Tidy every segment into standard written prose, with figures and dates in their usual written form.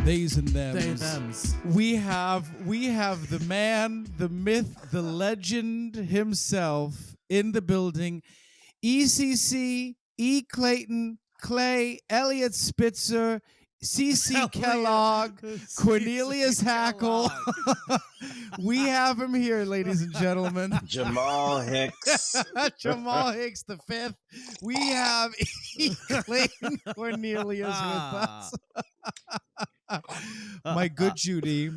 theys and thems. They thems. We have the man, the myth, the legend himself in the building. ECC, E. Clayton, Clay, Elliot Spitzer, CC Kellogg, Cornelius Hackle. We have him here, ladies and gentlemen. Jamal Hicks. Jamal Hicks the fifth. We have E. Clayton Cornelius with us. My good Judy.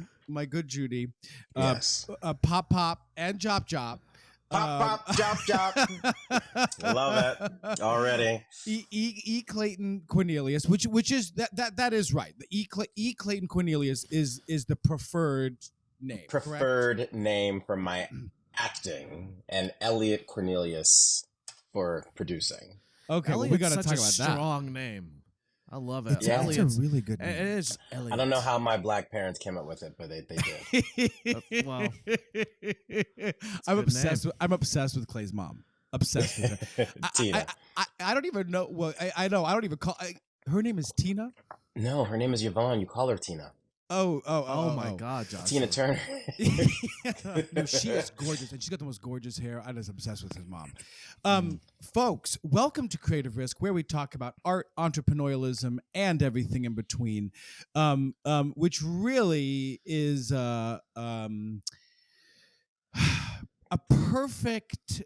Yes. Pop and Jop. Pop, chop. Love it already. E. Clayton Cornelius, which is that is right. The E. Clayton Cornelius is the preferred name. Preferred correct? name for my acting, and Elliot Cornelius for producing. Okay, well, we got to talk about that. Strong name. I love it. Yeah. It's a really good name. It is Elliot. I don't know how my black parents came up with it, but they did. Well, I'm obsessed with Clay's mom. Obsessed with her. Tina. I don't even know. Well, I know. I don't even call. Her name is Tina. No, her name is Yvonne. You call her Tina. Oh my God, Josh. Tina Turner. No, she is gorgeous, and she's got the most gorgeous hair. I'm just obsessed with his mom. Folks, welcome to Creative Risk, where we talk about art, entrepreneurialism, and everything in between, which really is a perfect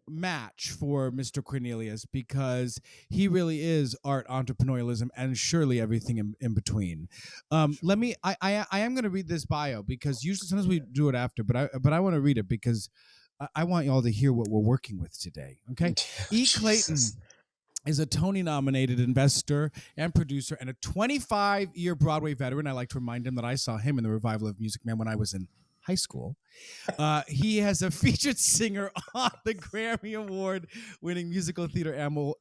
match for Mr. Cornelius, because he really is art, entrepreneurialism, and surely everything in between. I am going to read this bio, because usually sometimes we do it after, but I want to read it because I want y'all to hear what we're working with today. Okay. E. Clayton is a Tony-nominated investor and producer and a 25-year Broadway veteran. I like to remind him that I saw him in the revival of Music Man when I was in high school. He has a featured singer on the Grammy Award-winning musical theater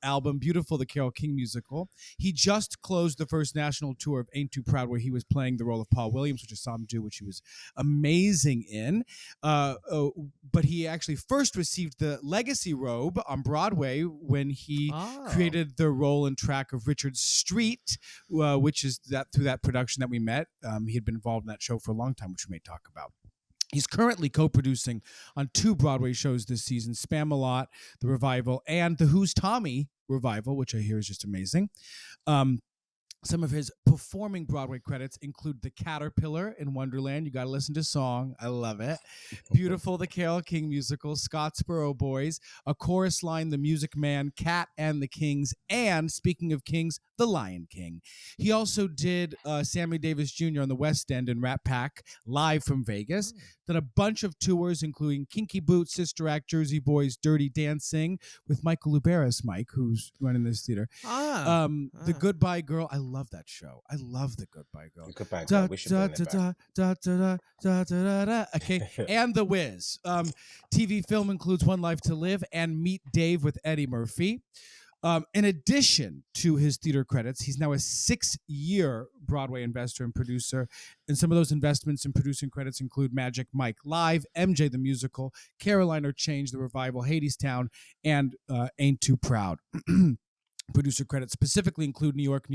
album, Beautiful, the Carole King musical. He just closed the first national tour of Ain't Too Proud, where he was playing the role of Paul Williams, which I saw him do, which he was amazing in. But he actually first received the legacy robe on Broadway when he created the role and track of Richard Street, which is through that production that we met. He had been involved in that show for a long time, which we may talk about. He's currently co-producing on 2 Broadway shows this season, Spamalot, the revival, and the Who's Tommy revival, which I hear is just amazing. Some of his performing Broadway credits include The Caterpillar in Wonderland. You got to listen to song. I love it. Beautiful, the Carole King musical, Scottsboro Boys, A Chorus Line, The Music Man, Cat and the Kings, and speaking of kings, The Lion King. He also did Sammy Davis Jr. on the West End in Rat Pack, live from Vegas. Did a bunch of tours, including Kinky Boots, Sister Act, Jersey Boys, Dirty Dancing, with Michael Luberis, Mike, who's running this theater. The Goodbye Girl. I love that show. I love The Goodbye Girl. The Goodbye Girl. We should bring it back. Okay, and The Wiz. TV film includes One Life to Live and Meet Dave with Eddie Murphy. In addition to his theater credits, he's now a 6-year Broadway investor and producer. And some of those investments and producing credits include Magic Mike Live, MJ the Musical, Caroline or Change, The Revival, Hadestown, and Ain't Too Proud. Producer credits specifically include New York,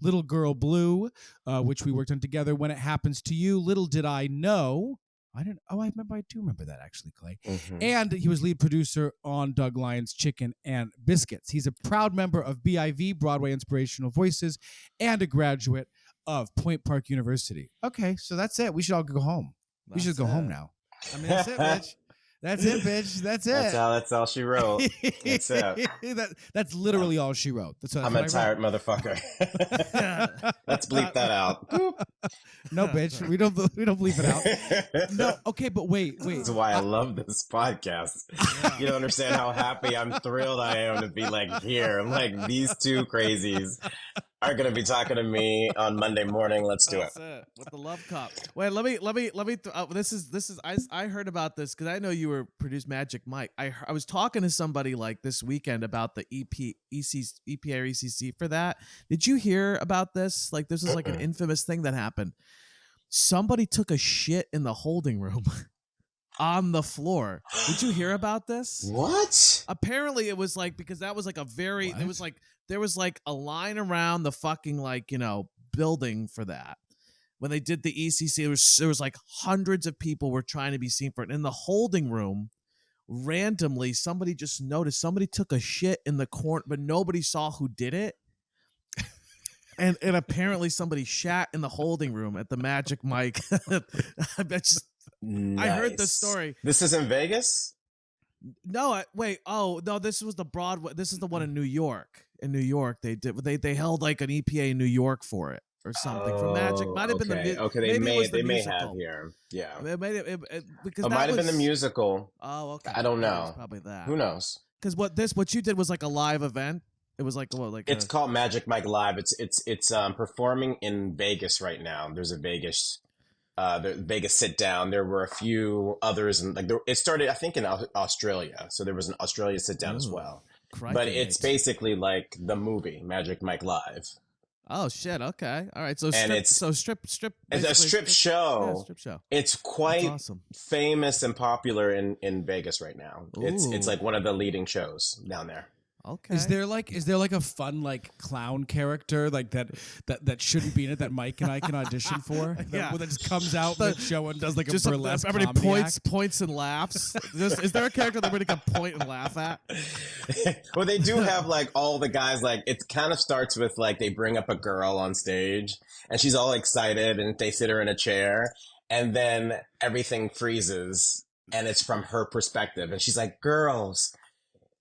Little Girl Blue, which we worked on together, When It Happens to You, Little Did I Know. I do remember that, actually, Clay. Mm-hmm. And he was lead producer on Doug Lyon's Chicken and Biscuits. He's a proud member of BIV, Broadway Inspirational Voices, and a graduate of Point Park University. Okay, so that's it. We should all go home. We should go home now. I mean, that's it, bitch. That's it, bitch. That's it. That's all she wrote. That's it. That's literally all she wrote. I'm a tired motherfucker. Let's bleep that out. No, bitch. We don't bleep it out. No. Okay, but wait. This is why I love this podcast. Yeah. You don't understand how happy I'm thrilled I am to be like here. I'm like, these two crazies are going to be talking to me on Monday morning. Let's do it. With the love cup. Wait, let me. This is. I heard about this because I know you were produced Magic Mike. I was talking to somebody like this weekend about the EP or ECC for that. Did you hear about this? Like, this is like an infamous thing that happened. Somebody took a shit in the holding room. On the floor. Did you hear about this? What? Apparently it was like, because that was like a very, there was like a line around the fucking building for that. when they did the ECC, there was like hundreds of people were trying to be seen for it. In the holding room, randomly, somebody just noticed somebody took a shit in the corner, but nobody saw who did it. And apparently somebody shat in the holding room at the Magic Mike. I heard this story. This is in Vegas? No, wait. Oh, no, this was the Broadway. This is the one in New York. In New York, they held like an EPA in New York for it or something. For Magic. Might have been they may have here. Yeah. It might have been the musical. Oh, okay. I don't know. Probably that. Who knows? Because what you did was like a live event. It was like it's called Magic Mike Live. It's performing in Vegas right now. There's a Vegas the Vegas sit down. There were a few others, and it started I think in Australia. So there was an Australia sit down as well. But it's basically like the movie Magic Mike Live. Oh shit! Okay, all right. So it's a strip show. Yeah, strip show. It's quite awesome. Famous and popular in Vegas right now. Ooh. It's like one of the leading shows down there. Okay. Is there like a fun like clown character like that shouldn't be in it that Mike and I can audition for? Yeah. That just comes out mid-show and does like a burlesque everybody comedy points and laughs. Is there a character that everybody can point and laugh at? Well, they do have like all the guys. Like it kind of starts with like they bring up a girl on stage and she's all excited and they sit her in a chair and then everything freezes and it's from her perspective and she's like, "Girls,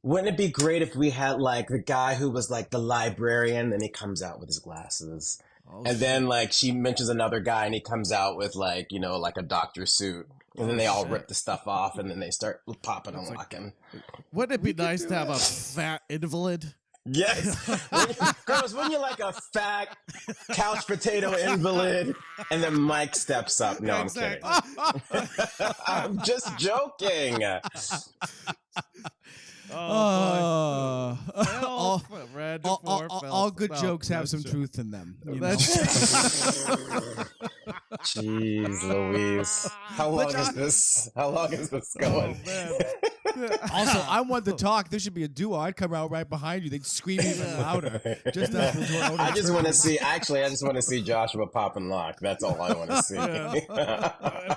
wouldn't it be great if we had like the guy who was like the librarian and he comes out with his glasses." And then like she mentions another guy and he comes out with like, like a doctor suit. And then they all rip the stuff off and then they start popping and locking. Wouldn't it be nice to have a fat invalid? Yes. Girls, wouldn't you like a fat couch potato invalid? And then Mike steps up. No, I'm kidding. I'm just joking. All good jokes have some truth in them. Jeez Louise. How long is this going? Also, I want to talk. There should be a duo. I'd come out right behind you. They'd scream even louder. I just want to see Joshua pop and lock. That's all I want to see.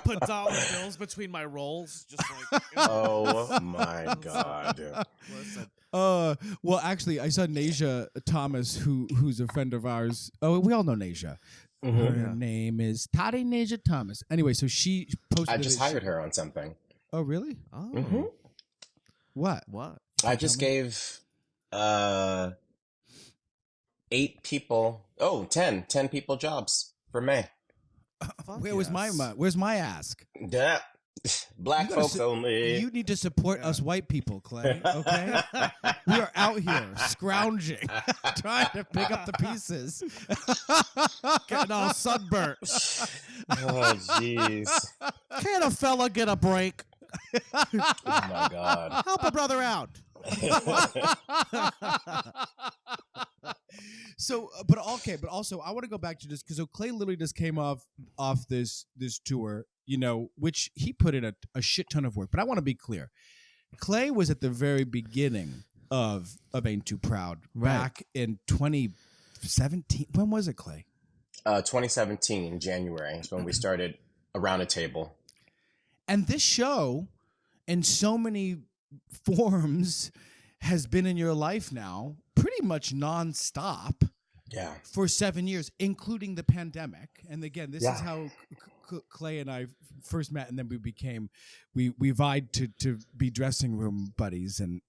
Put dollar bills between my rolls. Just like, oh my God. Listen. Well, actually, I saw Nasia Thomas, who's a friend of ours. Oh, we all know Nasia. Mm-hmm. Her name is Tati Nasia Thomas. Anyway, so she posted. I just hired her on something. Oh, really? Oh. Mm-hmm. What? I just gave 10 people jobs for May. Where's my ask? Yeah. Black folks only. You need to support us white people, Clay. Okay, we are out here scrounging, trying to pick up the pieces. Getting all sunburnt. Oh, jeez. Can't a fella get a break? Oh my God. Help a brother out. So, but also I want to go back to this because Clay literally just came off this tour, which he put in a shit ton of work. But I want to be clear, Clay was at the very beginning of Ain't Too Proud back in 2017. When was it, Clay? 2017 January is when we started Around a Table. And this show, in so many forms, has been in your life now pretty much nonstop. Yeah. For 7 years, including the pandemic. And again, this is how Clay and I first met, and then we vied to be dressing room buddies. And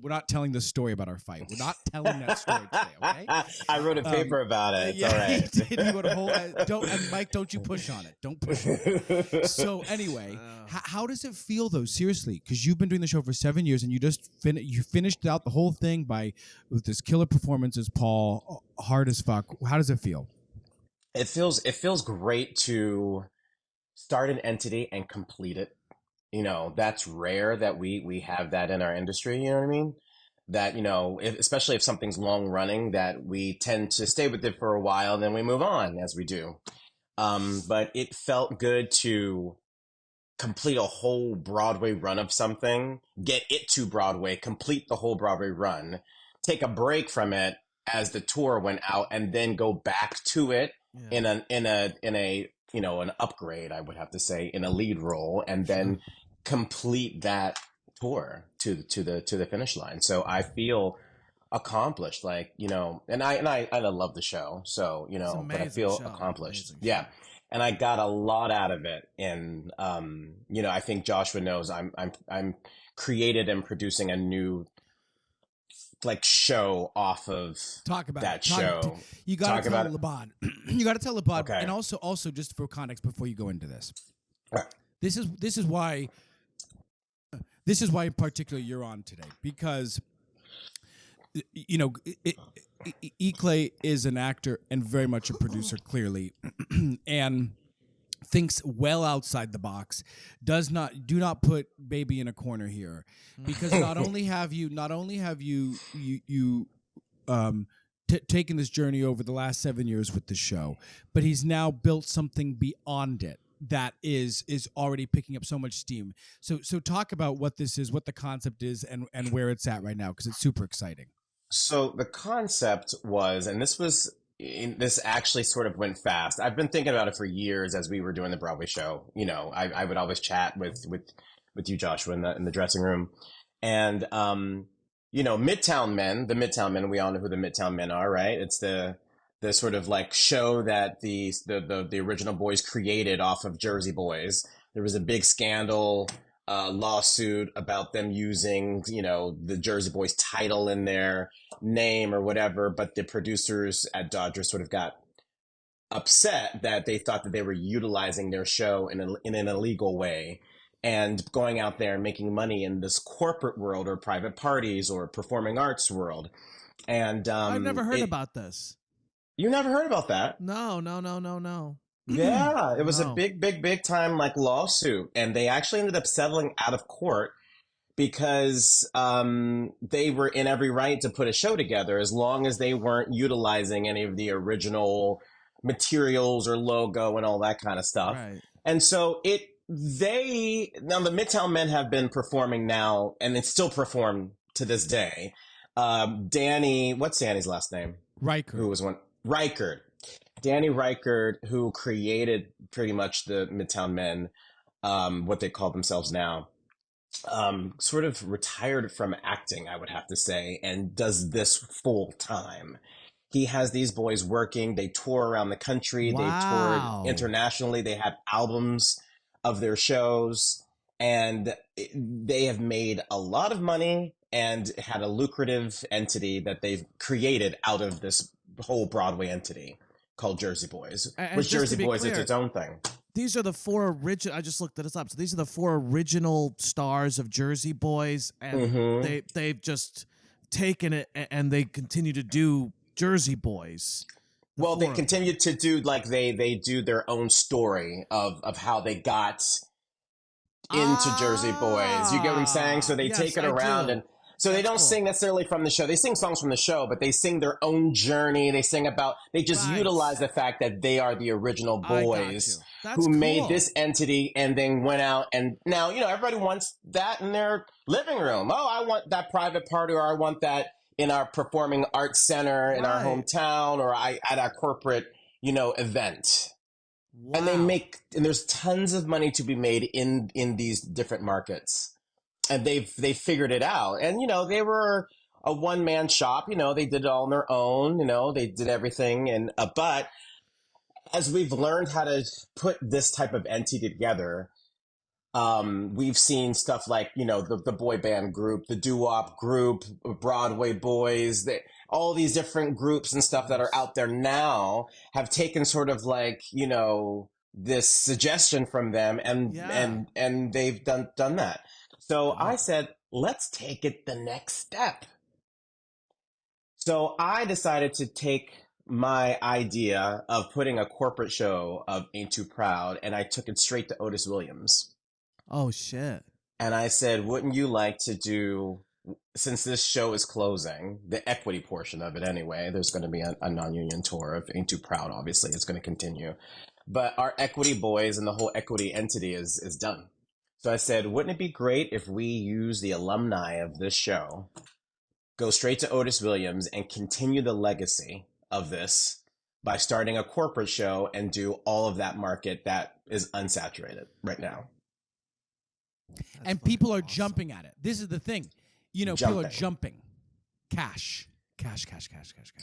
we're not telling the story about our fight. We're not telling that story today, okay? I wrote a paper about it. It's all right. He did. He wrote a whole. And Mike, don't you push on it. Don't push on it. So anyway, how does it feel though? Seriously, because you've been doing the show for 7 years, and you just finished out the whole thing with this killer performance as Paul, hard as fuck. How does it feel? It feels great to start an entity and complete it. That's rare that we have that in our industry. You know what I mean? That, especially if something's long running, that we tend to stay with it for a while and then we move on as we do. But it felt good to complete a whole Broadway run of something, get it to Broadway, complete the whole Broadway run, take a break from it as the tour went out, and then go back to it in a an upgrade, I would have to say, in a lead role, and then complete that tour to the finish line. So I feel accomplished, like, and I love the show, so It's an but I amazing feel show. accomplished. Amazing Yeah. show. And I got a lot out of it. And I think Joshua knows I'm created and producing a new like show off of Talk about that it. show. You got Talk to tell about it. Labad. You got to tell Labad, Okay. and also just for context before you go into this. Right. This is why in particular you're on today, because E. Clay is an actor and very much a producer, clearly, and thinks well outside the box. Do not put baby in a corner here, because not only have you taken this journey over the last 7 years with the show, but he's now built something beyond it that is already picking up so much steam. So talk about what this is, what the concept is, and where it's at right now, because it's super exciting. So the concept was, and this actually sort of went fast. I've been thinking about it for years as we were doing the Broadway show. I would always chat with you, Joshua, in the dressing room, and Midtown Men, the Midtown Men. We all know who the Midtown Men are, right? It's the sort of like show that the original boys created off of Jersey Boys. There was a big scandal. Lawsuit about them using, the Jersey Boys title in their name or whatever, but the producers at Dodger sort of got upset that they thought that they were utilizing their show in an illegal way and going out there and making money in this corporate world or private parties or performing arts world. And I've never heard about this. You never heard about that? No. Yeah, it was a No. big time like lawsuit, and they actually ended up settling out of court because they were in every right to put a show together as long as they weren't utilizing any of the original materials or logo and all that kind of stuff. Right. And so now the Midtown Men have been performing now, and it's still performed to this day. What's Danny's last name? Reichert. Who was one? Reichert. Danny Reichert, who created pretty much the Midtown Men, what they call themselves now, sort of retired from acting, I would have to say, and does this full time. He has these boys working. They tour around the country. Wow. They've toured internationally. They have albums of their shows, and they have made a lot of money and had a lucrative entity that they've created out of this whole Broadway entity called Jersey Boys, which Jersey Boys is its own thing. These are the four original. I just looked this up. So these are the four original stars of Jersey Boys, and they've just taken it and they continue to do Jersey Boys. Well, they continue to do they do their own story of how they got into Jersey Boys. You get what I'm saying? So they take it around and. So they don't sing necessarily from the show. They sing songs from the show, but they sing their own journey. They just utilize the fact that they are the original boys who made this entity and then went out. And now, everybody wants that in their living room. Oh, I want that private party, or I want that in our performing arts center in our hometown, or at our corporate, event. Wow. And there's tons of money to be made in these different markets. And they figured it out. And, they were a one-man shop. They did it all on their own. They did everything. But as we've learned how to put this type of entity together, we've seen stuff like, the boy band group, the doo-wop group, Broadway boys, all these different groups and stuff that are out there now have taken sort of like, this suggestion from them and they've done that. So I said, let's take it the next step. So I decided to take my idea of putting a corporate show of Ain't Too Proud, and I took it straight to Otis Williams. Oh, shit. And I said, wouldn't you like to do, since this show is closing, the equity portion of it anyway, there's going to be a non-union tour of Ain't Too Proud, obviously. It's going to continue. But our equity boys and the whole equity entity is done. So I said, wouldn't it be great if we use the alumni of this show, go straight to Otis Williams and continue the legacy of this by starting a corporate show and do all of that market that is unsaturated right now. And people are jumping at it. This is the thing. People are jumping. Cash.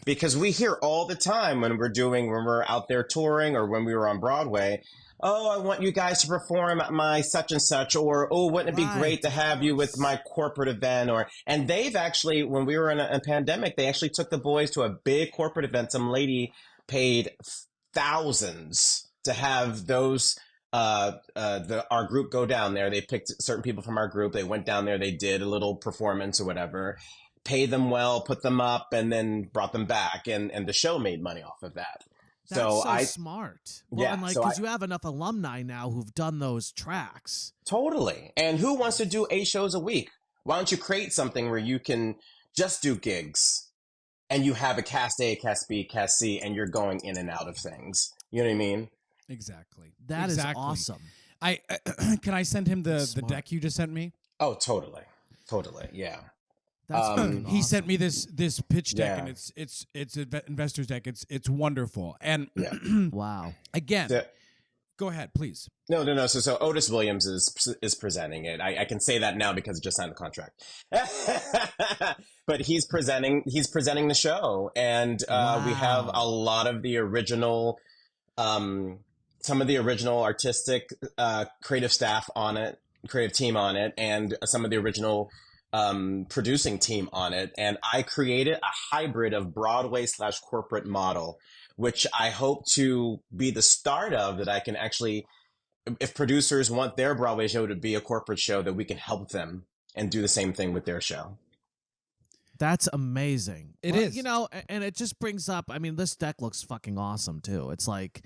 Because we hear all the time when we're out there touring or when we were on Broadway, oh, I want you guys to perform at my such and such, or, oh, wouldn't it be great to have you with my corporate event? And they've actually, when we were in a pandemic, they actually took the boys to a big corporate event. Some lady paid thousands to have those our group go down there. They picked certain people from our group. They went down there. They did a little performance or whatever, paid them well, put them up, and then brought them back. And the show made money off of that. That's so smart. Well, yeah, and because you have enough alumni now who've done those tracks. Totally. And who wants to do 8 shows a week? Why don't you create something where you can just do gigs and you have a cast A, cast B, cast C, and you're going in and out of things. You know what I mean? Exactly. That is awesome. Can I send him the deck you just sent me? Oh, totally. Yeah. That's he sent me this pitch deck, and it's an investor's deck. It's wonderful. And wow. Again, go ahead, please. No. So Otis Williams is presenting it. I can say that now because I just signed the contract. But he's presenting the show, and we have a lot of the original, some of the original artistic creative staff on it, creative team on it, and some of the original producing team on it. And I created a hybrid of Broadway / corporate model, which I hope to be the start of, that I can actually, if producers want their Broadway show to be a corporate show, that we can help them and do the same thing with their show. That's amazing. It is. And it just brings up, this deck looks fucking awesome too. It's like,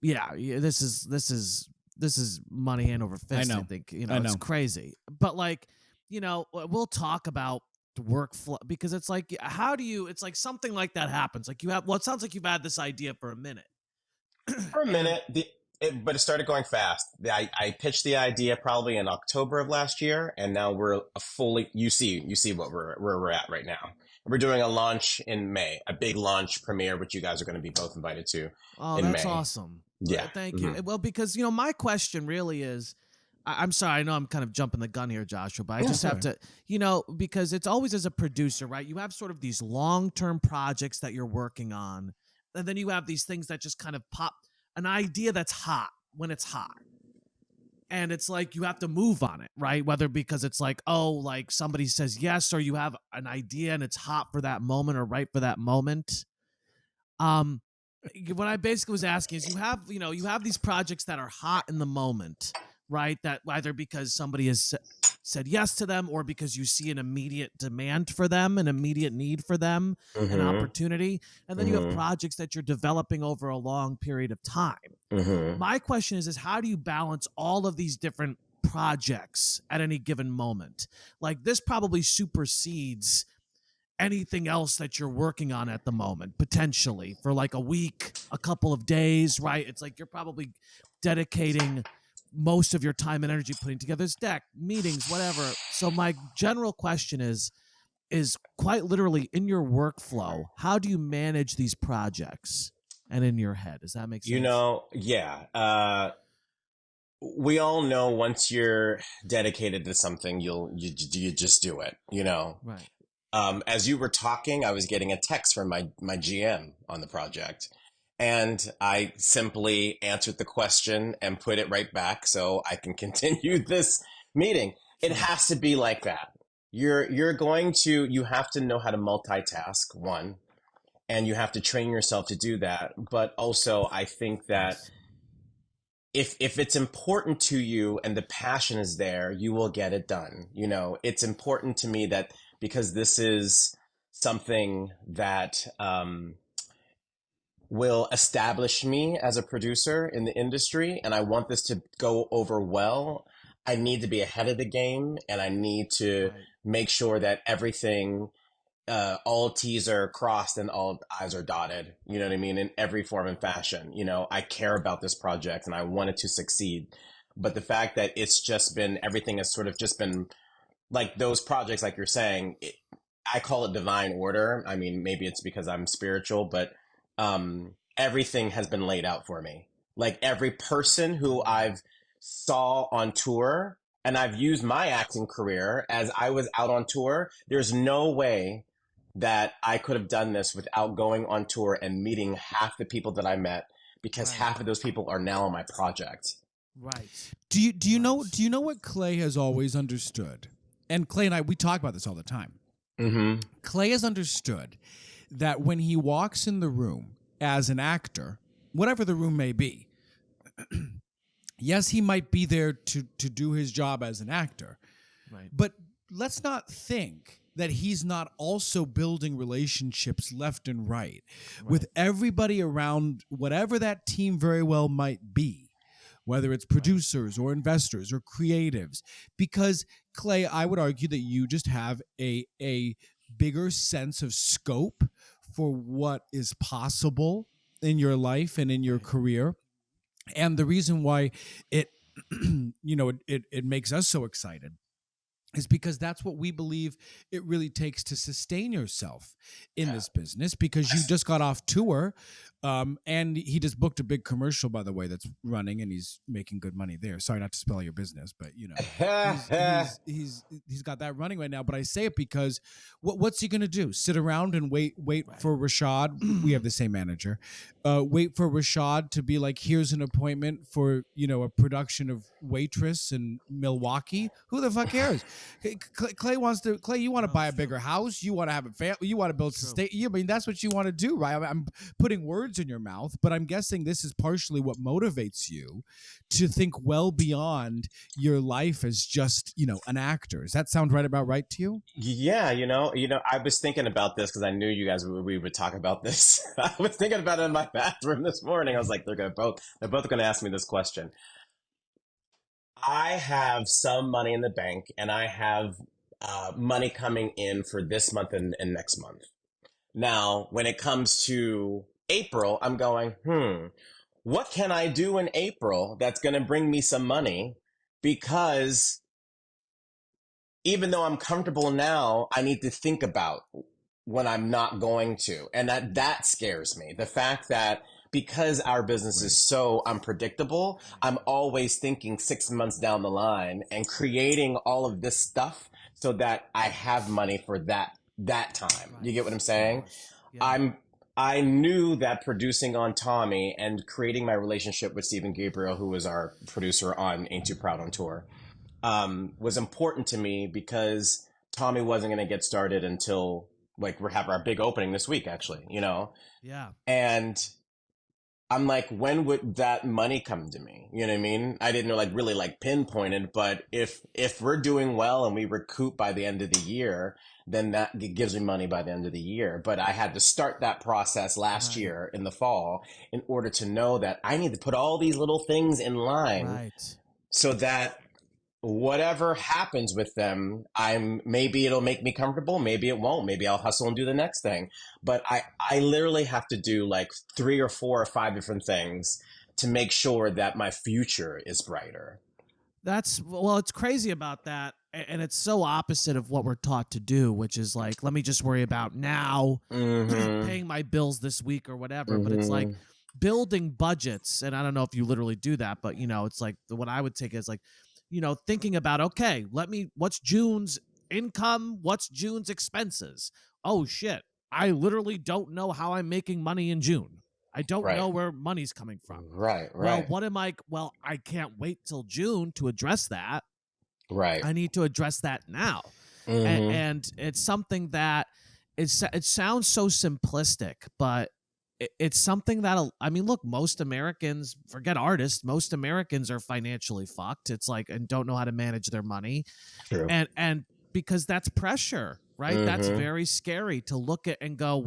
this is money hand over fist. I think, it's crazy. But we'll talk about workflow, because it's like, it's like something like that happens. Like it sounds like you've had this idea for a minute. But it started going fast. I pitched the idea probably in October of last year, and now we're you see what where we're at right now. We're doing a launch in May, a big launch premiere, which you guys are going to be both invited to. Oh, in that's May. awesome. Yeah. Thank you. Well, because, my question really is, I'm sorry, I know I'm kind of jumping the gun here, Joshua, but I just have to, because it's always, as a producer, right? You have sort of these long-term projects that you're working on, and then you have these things that just kind of pop, an idea that's hot when it's hot. And it's like you have to move on it, right? Whether because it's like, somebody says yes, or you have an idea and it's hot for that moment or right for that moment. What I basically was asking is, you have these projects that are hot in the moment, right? That either because somebody has said yes to them, or because you see an immediate demand for them, an immediate need for them, an opportunity. And then you have projects that you're developing over a long period of time. My question is how do you balance all of these different projects at any given moment? Like, this probably supersedes anything else that you're working on at the moment, potentially for like a week, a couple of days, right? It's like you're probably dedicating most of your time and energy putting together this deck, meetings, whatever. So my general question is quite literally, in your workflow, how do you manage these projects and in your head? Does that make sense? We all know once you're dedicated to something, you just do it, Right. As you were talking, I was getting a text from my GM on the project. And I simply answered the question and put it right back so I can continue this meeting. It has to be like that. You have to know how to multitask, one, and you have to train yourself to do that. But also, I think that if it's important to you and the passion is there, you will get it done. It's important to me that, because this is something that will establish me as a producer in the industry, and I want this to go over well, I need to be ahead of the game, and I need to make sure that everything, all T's are crossed and all I's are dotted, you know what I mean, in every form and fashion. I care about this project and I want it to succeed. But the fact that everything has sort of just been like those projects, like you're saying, I call it divine order. I mean, maybe it's because I'm spiritual, but everything has been laid out for me. Like every person who I've saw on tour, and I've used my acting career as I was out on tour. There's no way that I could have done this without going on tour and meeting half the people that I met, because half of those people are now on my project. Right. Do you know what Clay has always understood? And Clay and I, we talk about this all the time. Mm-hmm. Clay has understood that when he walks in the room as an actor, whatever the room may be, yes, he might be there to do his job as an actor, Right. but let's not think that he's not also building relationships left and right with everybody around whatever that team very well might be, whether it's producers or investors or creatives. Because, Clay, I would argue that you just have a bigger sense of scope for what is possible in your life and in your career. And the reason why it it makes us so excited is because that's what we believe it really takes to sustain yourself in this business, because you just got off tour, and he just booked a big commercial, by the way, that's running, and he's making good money there. Sorry not to spell your business, but he's got that running right now. But I say it because what's he gonna do? Sit around and wait for Rashad? We have the same manager. Wait for Rashad to be like, here's an appointment for a production of Waitress in Milwaukee. Who the fuck cares? Clay wants to. Clay, you want to buy a bigger house. You want to have a family. You want to build sustain. I mean, that's what you want to do, right? I'm putting words in your mouth, but I'm guessing this is partially what motivates you to think well beyond your life as just an actor. Does that sound about right to you? Yeah, I was thinking about this because I knew you guys we would talk about this. I was thinking about it in my bathroom this morning. I was like, they're both going to ask me this question. I have some money in the bank, and I have money coming in for this month and next month. Now, when it comes to April, I'm going, what can I do in April that's going to bring me some money? Because even though I'm comfortable now, I need to think about when I'm not going to. And that scares me. The fact that because our business is so unpredictable, I'm always thinking 6 months down the line and creating all of this stuff so that I have money for that time. You get what I'm saying? Yeah. I knew that producing on Tommy and creating my relationship with Stephen Gabriel, who was our producer on Ain't Too Proud on Tour, was important to me, because Tommy wasn't going to get started until we're having our big opening this week, actually, Yeah. And I'm like, when would that money come to me? You know what I mean? I didn't know really pinpointed, but if we're doing well and we recoup by the end of the year, then that gives me money by the end of the year. But I had to start that process last year in the fall in order to know that I need to put all these little things in line so that whatever happens with them, maybe it'll make me comfortable, maybe it won't, maybe I'll hustle and do the next thing. But I literally have to do 3 or 4 or 5 different things to make sure that my future is brighter. It's crazy about that. And it's so opposite of what we're taught to do, which is let me just worry about now, paying my bills this week or whatever. But it's building budgets. And I don't know if you literally do that, but it's what I would take is thinking about, okay, what's June's income? What's June's expenses? Oh shit. I literally don't know how I'm making money in June. I don't know where money's coming from. Right. Well, I can't wait till June to address that. Right. I need to address that now. And it's something that it sounds so simplistic, but it's something that, look, most Americans, forget artists, most Americans are financially fucked. It's and don't know how to manage their money. True. And because that's pressure, right? That's very scary to look at and go,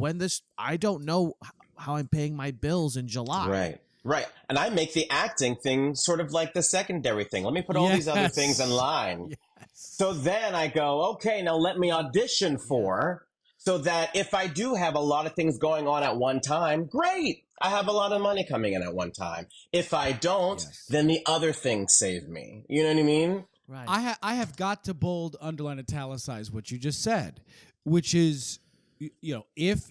I don't know how I'm paying my bills in July. Right. And I make the acting thing sort of like the secondary thing. Let me put all these other things in line. Yes. So then I go, okay, now let me audition for, so that if I do have a lot of things going on at one time, great. I have a lot of money coming in at one time. If I don't, then the other things save me. You know what I mean? Right. I have got to bold, underline, italicize what you just said, which is if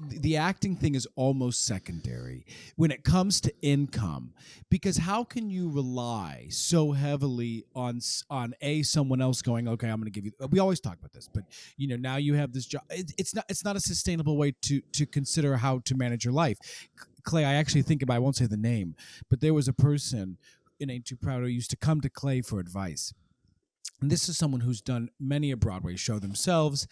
the acting thing is almost secondary when it comes to income, because how can you rely so heavily on someone else going, okay, I'm going to give you, we always talk about this, but now you have this job. It's not a sustainable way to consider how to manage your life. Clay, I actually think about, I won't say the name, but there was a person in Ain't Too Proud who used to come to Clay for advice. And this is someone who's done many a Broadway show themselves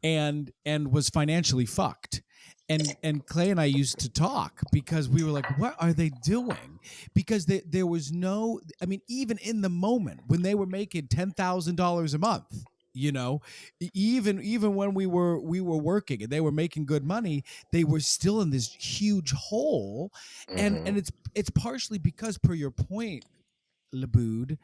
and was financially fucked. And Clay and I used to talk because we were like, what are they doing? Because there was no, I mean, even in the moment when they were making $10,000 a month, even when we were working and they were making good money, they were still in this huge hole. And it's partially because, per your point, Labbadia,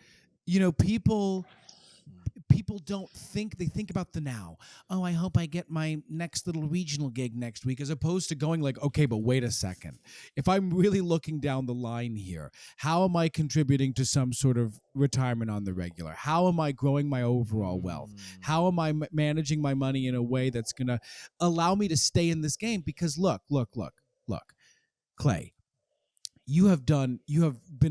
people don't think, they think about the now. Oh, I hope I get my next little regional gig next week, as opposed to going like, okay, but wait a second. If I'm really looking down the line here, how am I contributing to some sort of retirement on the regular? How am I growing my overall wealth? How am I managing my money in a way that's going to allow me to stay in this game? Because look, Clay, you have been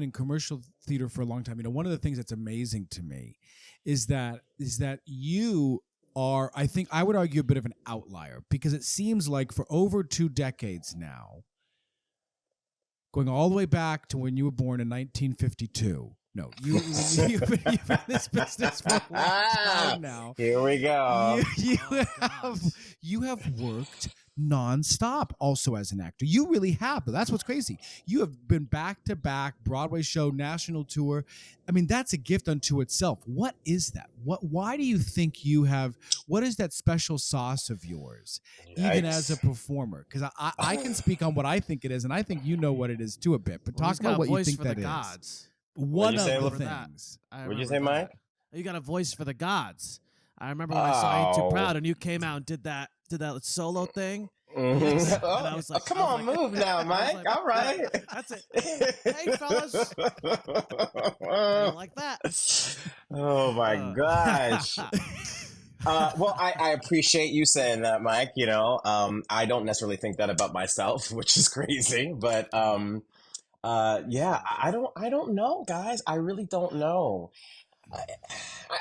in commercial theater for a long time. One of the things that's amazing to me is that you are, I think I would argue, a bit of an outlier, because it seems like for over 2 decades now, going all the way back to when you were born in 1952. No, you've been in this business for a long time now. Here we go. You have worked nonstop also as an actor. You really have. But that's what's crazy. You have been back-to-back Broadway show, national tour. I mean, that's a gift unto itself. What is that? Why do you think you have, what is that special sauce of yours, even as a performer? Because I can speak on what I think it is, and I think you know what it is too a bit. But talk about what you think that is. Gods. One of the things. What'd you say, Mike? You got a voice for the gods. I remember when I saw You Too Proud and you came out and did that solo thing. And I was like, come on, move now, Mike. Like, all right. That's it. Hey, fellas. I like that. Oh, my gosh. Well, I appreciate you saying that, Mike. I don't necessarily think that about myself, which is crazy. But yeah, I don't know, guys. I really don't know.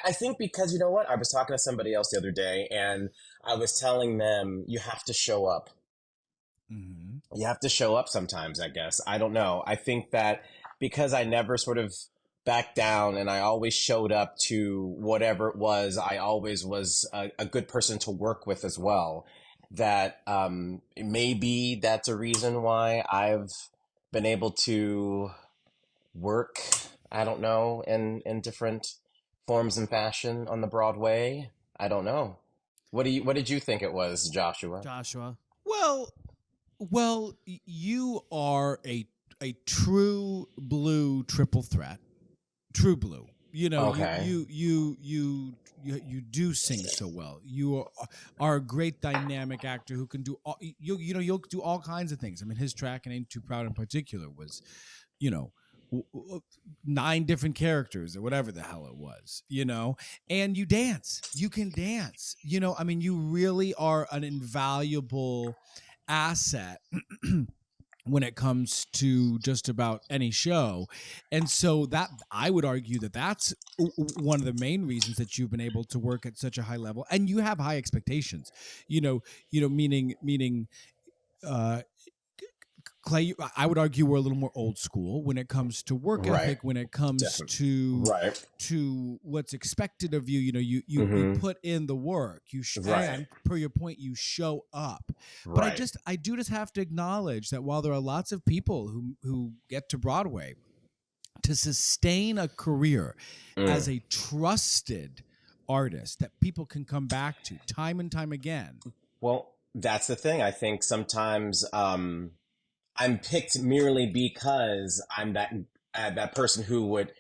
I think because, you know what? I was talking to somebody else the other day, and I was telling them, you have to show up. Mm-hmm. You have to show up sometimes, I guess. I don't know. I think that because I never sort of backed down and I always showed up to whatever it was, I always was a good person to work with as well, that maybe that's a reason why I've been able to work, I don't know, in different forms and fashion on the Broadway. I don't know. What did you think it was, Joshua? Well, you are a true blue triple threat. True blue. Okay. You do sing so well. You are a great dynamic actor who can do all, you'll do all kinds of things. I mean, his track in Ain't Too Proud in particular was, 9 different characters or whatever the hell it was, and you dance. You can dance. I mean, you really are an invaluable asset when it comes to just about any show. And so that, I would argue that that's one of the main reasons that you've been able to work at such a high level, and you have high expectations, meaning Clay, I would argue we're a little more old school when it comes to work ethic, when it comes to what's expected of you. You put in the work, and per your point, you show up. But I do just have to acknowledge that while there are lots of people who get to Broadway, to sustain a career as a trusted artist that people can come back to time and time again. Well, that's the thing. I think sometimes I'm picked merely because I'm that person who would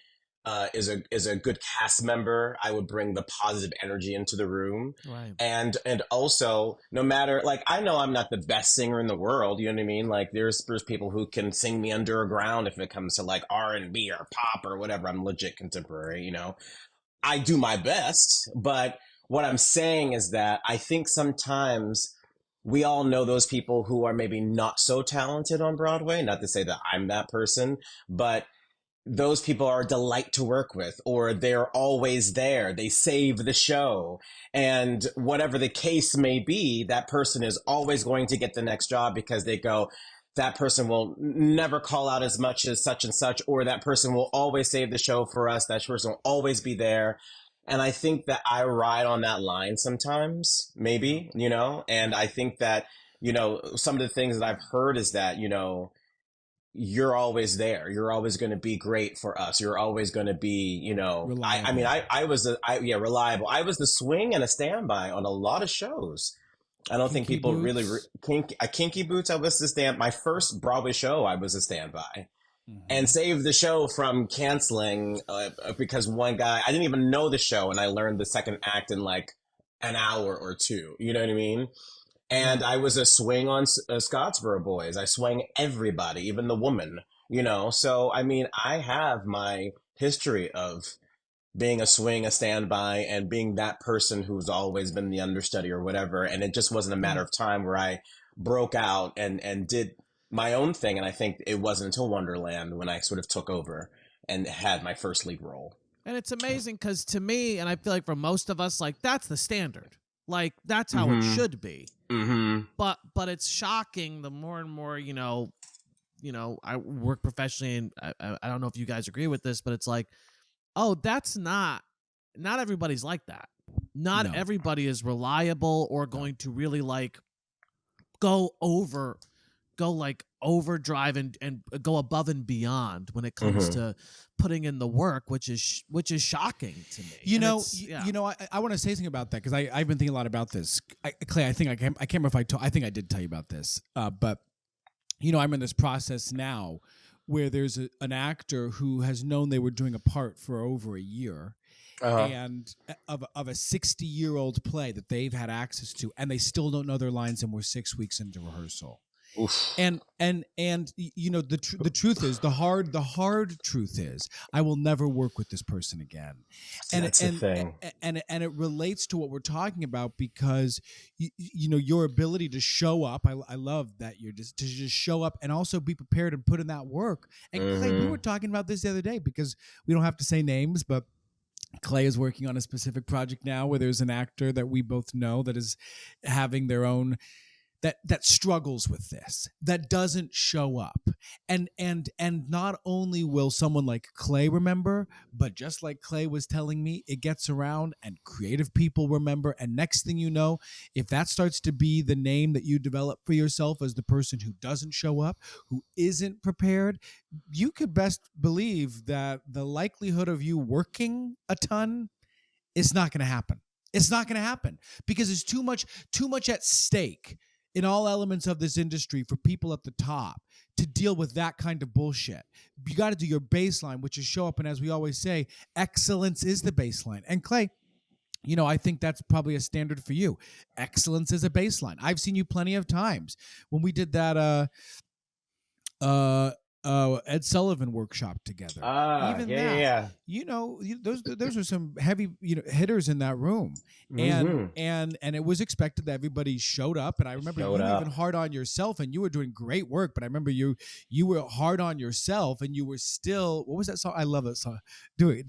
is a good cast member. I would bring the positive energy into the room, and also, no matter, like, I know I'm not the best singer in the world. You know what I mean? Like, there's people who can sing me underground if it comes to like R&B or pop or whatever. I'm legit contemporary. I do my best, but what I'm saying is that I think sometimes we all know those people who are maybe not so talented on Broadway. Not to say that I'm that person, but those people are a delight to work with, or they're always there. They save the show. And whatever the case may be, that person is always going to get the next job because they go, that person will never call out as much as such and such, or that person will always save the show for us. That person will always be there. And I think that I ride on that line sometimes, maybe, and I think that, some of the things that I've heard is that, you're always there. You're always going to be great for us. You're always going to be, Reliable. I was reliable. I was the swing and a standby on a lot of shows. I don't think people really Kinky Boots. I was the my first Broadway show. I was a standby, and saved the show from canceling because one guy, I didn't even know the show, and I learned the second act in like an hour or two. You know what I mean? And I was a swing on Scottsboro Boys. I swung everybody, even the woman. So I mean, I have my history of being a swing, a standby, and being that person who's always been the understudy or whatever. And it just wasn't a matter of time where I broke out and did my own thing. And I think it wasn't until Wonderland when I sort of took over and had my first lead role. And it's amazing because to me, and I feel like for most of us, like that's the standard. Like that's how it should be. But it's shocking the more and more, I work professionally, and I don't know if you guys agree with this, but it's like, oh, that's not everybody's like that. Not everybody is reliable or going to really like go overdrive and go above and beyond when it comes to putting in the work, which is shocking to me. I want to say something about that because I've been thinking a lot about this. Clay, I can't remember if I think I did tell you about this, but I'm in this process now where there's an actor who has known they were doing a part for over a year, and of a 60-year-old play that they've had access to, and they still don't know their lines, and we're 6 weeks into rehearsal. Oof. And the truth is, the hard truth is, I will never work with this person again. And that's the thing. And it relates to what we're talking about because your ability to show up. I love that you're just show up and also be prepared and put in that work. And Clay, we were talking about this the other day because we don't have to say names, but Clay is working on a specific project now where there's an actor that we both know that is having their own that struggles with this, that doesn't show up. And not only will someone like Clay remember, but just like Clay was telling me, it gets around and creative people remember. And next thing you know, if that starts to be the name that you develop for yourself as the person who doesn't show up, who isn't prepared, you could best believe that the likelihood of you working a ton is not going to happen. It's not going to happen because there's too much at stake in all elements of this industry for people at the top to deal with that kind of bullshit. You got to do your baseline, which is show up. And as we always say, excellence is the baseline. And Clay, I think that's probably a standard for you. Excellence is a baseline. I've seen you plenty of times when we did that Ed Sullivan workshop together. Those are some heavy hitters in that room, and it was expected that everybody showed up. And I remember you were even hard on yourself, and you were doing great work. But I remember you were hard on yourself, and you were still. What was that song? I love that song. Do it.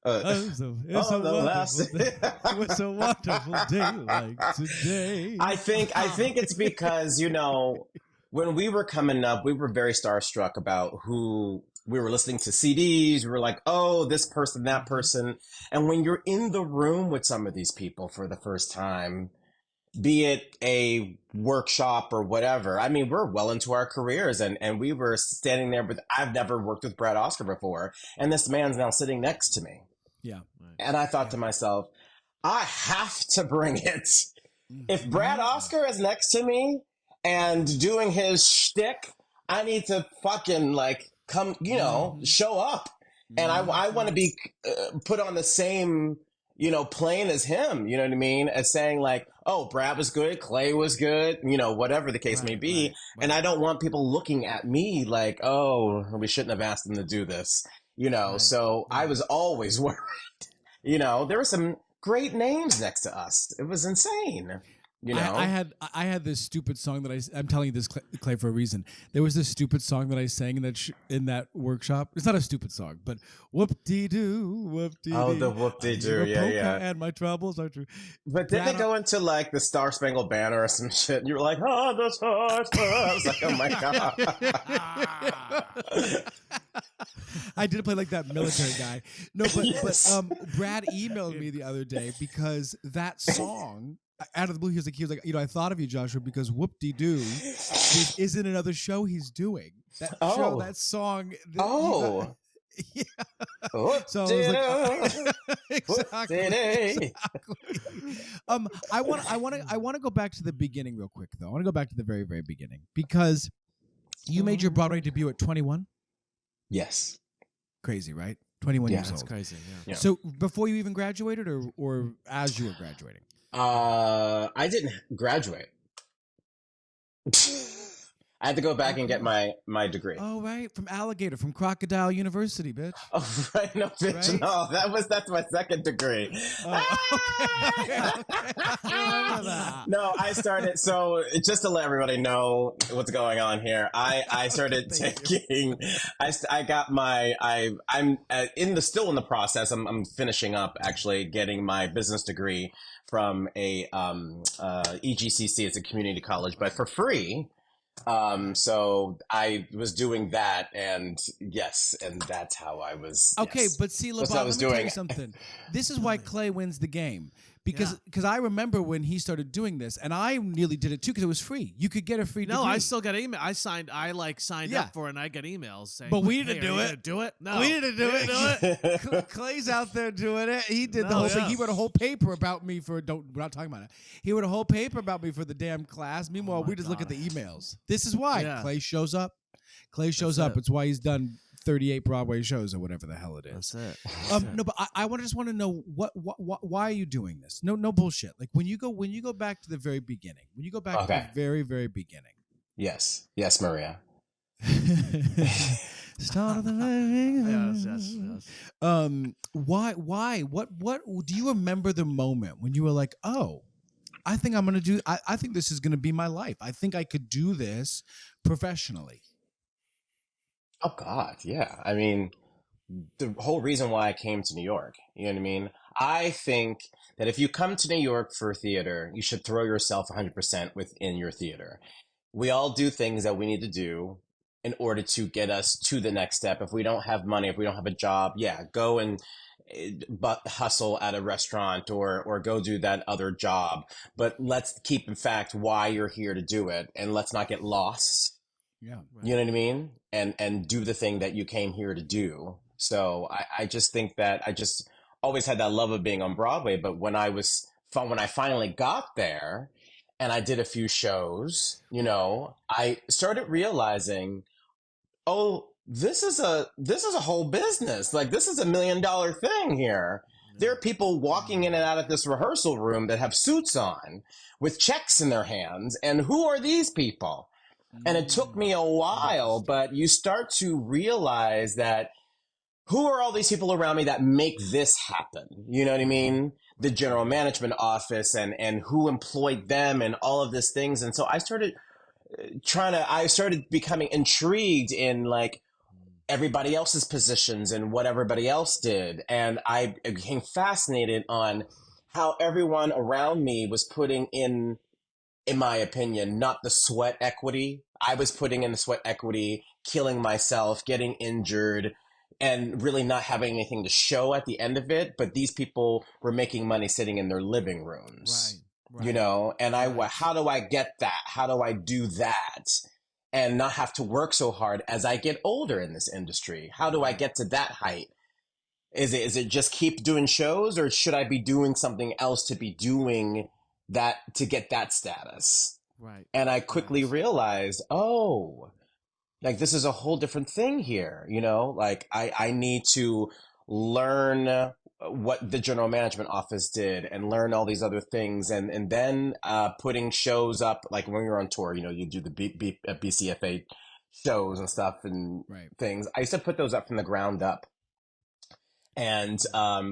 It's a wonderful day like today. I think it's because when we were coming up, we were very starstruck about who we were listening to CDs. We were like, oh, this person, that person. And when you're in the room with some of these people for the first time, be it a workshop or whatever, I mean, we're well into our careers and we were standing there, but I've never worked with Brad Oscar before. And this man's now sitting next to me. Yeah. And I thought to myself, I have to bring it. If Brad Oscar is next to me, and doing his shtick, I need to fucking come, show up. And I want to be put on the same, plane as him, you know what I mean? As saying oh, Brad was good, Clay was good, whatever the case may be. Right. And I don't want people looking at me like, oh, we shouldn't have asked them to do this, So I was always worried, there were some great names next to us. It was insane. You know, I had this stupid song that I'm telling you this, Clay, for a reason. There was this stupid song that I sang in that workshop. It's not a stupid song, but whoop-dee-doo, whoop-dee-dee. oh, the whoop-dee-doo, yeah. And my troubles are true. But didn't it go into like the Star Spangled Banner or some shit? And you were like, oh, the Star Spangled. I was like, oh my God. I did play like that military guy. No, Yes. but Brad emailed me the other day because that song, out of the blue, he was like, I thought of you, Joshua, because Whoop-Dee-Doo is in another show he's doing. That show, that song. Yeah. So I was like, exactly. I want to go back to the beginning real quick, though. I want to go back to the very, very beginning because you made your Broadway debut at 21. Yes. Crazy, right? 21 years old. That's crazy. Yeah. So before you even graduated, or as you were graduating? I didn't graduate. I had to go back and get my degree. Oh, right. From Alligator, from Crocodile University, bitch. Oh, right. No, bitch. Right? No, that's my second degree. Okay. No, I started. So just to let everybody know what's going on here, I started taking. I got my. I'm still in the process. I'm finishing up actually getting my business degree from a EGCC. It's a community college, but for free. So I was doing that, and yes, and that's how I was. Okay, yes. but see, LeBron, let me tell you something. This is why Clay wins the game. Because I remember when he started doing this, and I nearly did it too because it was free. You could get a free degree. No, I still got email. I signed up for it, and I got emails saying, but we didn't do it. Do it? No, we didn't do it. Clay's out there doing it. He did the whole thing. He wrote a whole paper about me for. We're not talking about it. He wrote a whole paper about me for the damn class. Meanwhile, we just look at the emails. This is why Clay shows up. Clay shows up. It's why he's done 38 Broadway shows or whatever the hell it is. That's it. No, but I just want to know why are you doing this? No bullshit. Like when you go back to the very beginning, to the very, very beginning. Yes, Maria. Start of the very Yes. Why? What do you remember the moment when you were like, oh, I think I'm gonna do. I think this is gonna be my life. I think I could do this professionally. Oh God, yeah. I mean, the whole reason why I came to New York, you know what I mean? I think that if you come to New York for theater, you should throw yourself 100% within your theater. We all do things that we need to do in order to get us to the next step. If we don't have money, if we don't have a job, go and hustle at a restaurant or go do that other job. But let's keep in fact why you're here to do it, and let's not get lost. Yeah. Right. You know what I mean? And do the thing that you came here to do. So I just think that I just always had that love of being on Broadway. But when I finally got there and I did a few shows, I started realizing, oh, this is a whole business. Like, this is $1 million thing here. There are people walking in and out of this rehearsal room that have suits on with checks in their hands. And who are these people? And it took me a while, but you start to realize that who are all these people around me that make this happen? You know what I mean? The general management office and who employed them and all of these things. And so I started becoming intrigued in like everybody else's positions and what everybody else did. And I became fascinated on how everyone around me was putting in my opinion, not the sweat equity. I was putting in the sweat equity, killing myself, getting injured, and really not having anything to show at the end of it. But these people were making money sitting in their living rooms, right. And how do I get that? How do I do that? And not have to work so hard as I get older in this industry? How do I get to that height? Is it just keep doing shows, or should I be doing something else to be doing that to get that status? Right. And I quickly realized, oh, like this is a whole different thing here, like I need to learn what the general management office did and learn all these other things. And then putting shows up, like when you're on tour, you do the BCFA shows and stuff and things. I used to put those up from the ground up. And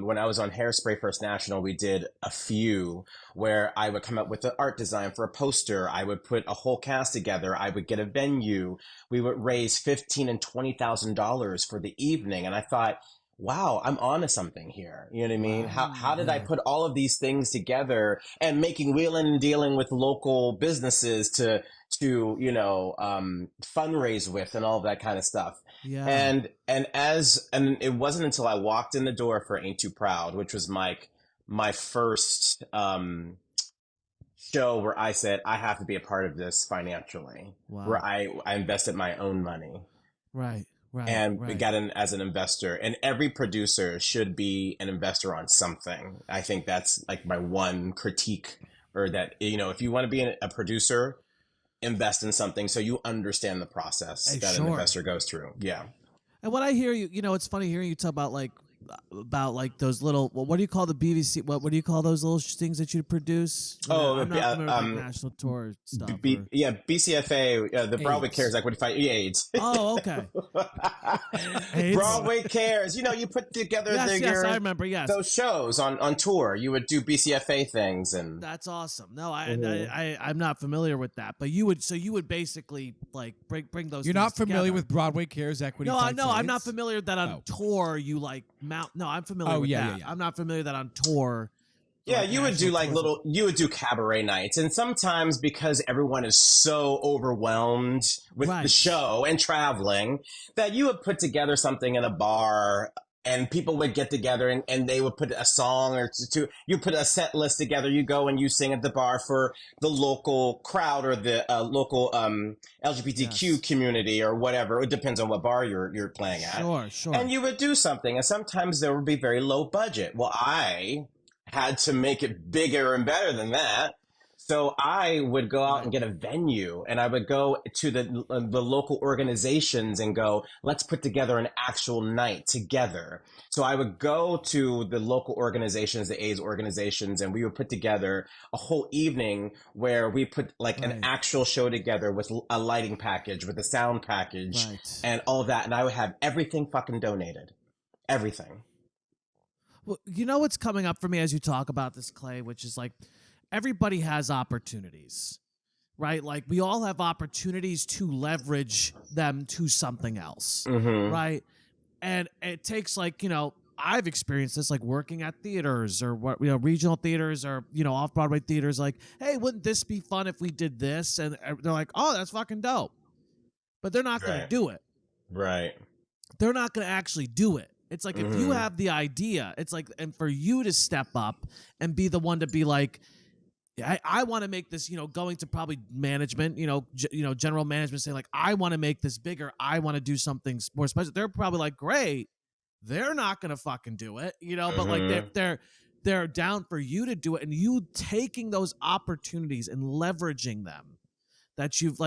when I was on Hairspray First National, we did a few where I would come up with the art design for a poster. I would put a whole cast together. I would get a venue. We would raise $15,000 and $20,000 for the evening. And I thought, wow, I'm onto something here. You know what I mean? How did I put all of these things together and making wheeling and dealing with local businesses to fundraise with and all of that kind of stuff. Yeah. And it wasn't until I walked in the door for Ain't Too Proud, which was my first show where I said I have to be a part of this financially. Wow. Where I invested my own money. Right. We got in as an investor, and every producer should be an investor on something. I think that's like my one critique, or that, if you want to be a producer, invest in something so you understand the process that an investor goes through. Yeah. And when I hear you, it's funny hearing you talk about those little, what do you call the BVC? What do you call those little things that you produce? I'm not familiar with national tour stuff. BCFA, the Broadway AIDS. Cares Equity Fight AIDS. Oh, okay. Broadway Cares. You put together I remember. Yes, those shows on tour. You would do BCFA things, and that's awesome. No, I'm not familiar with that, but you would basically like bring those. You're not familiar together. with Broadway Cares Equity? No, Fights I'm AIDS? not familiar that on tour you like mount. No, I'm familiar with that. Yeah. I'm not familiar that on tour. Yeah, you would do cabaret nights. And sometimes because everyone is so overwhelmed with the show and traveling, that you would put together something in a bar and people would get together and they would put a song or two. You put a set list together. You go and you sing at the bar for the local crowd or the local LGBTQ community or whatever. It depends on what bar you're playing at. Sure. And you would do something. And sometimes there would be very low budget. Well, I had to make it bigger and better than that. So I would go out and get a venue, and I would go to the local organizations and go, let's put together an actual night together. So I would go to the local organizations, the AIDS organizations, and we would put together a whole evening where we put an actual show together with a lighting package, with a sound package and all of that. And I would have everything fucking donated. Everything. Well, you know what's coming up for me as you talk about this, Clay, which is like everybody has opportunities, right? Like we all have opportunities to leverage them to something else, right? And it takes I've experienced this like working at theaters or regional theaters or off-Broadway theaters. Like, hey, wouldn't this be fun if we did this? And they're like, oh, that's fucking dope, but they're not going to do it. Right. They're not going to actually do it. It's like if you have the idea, it's like, and for you to step up and be the one to be like, I want to make this, going to probably management, general management saying like, I want to make this bigger. I want to do something more special. They're probably like, great. They're not going to fucking do it, but like they're down for you to do it, and you taking those opportunities and leveraging them. That you've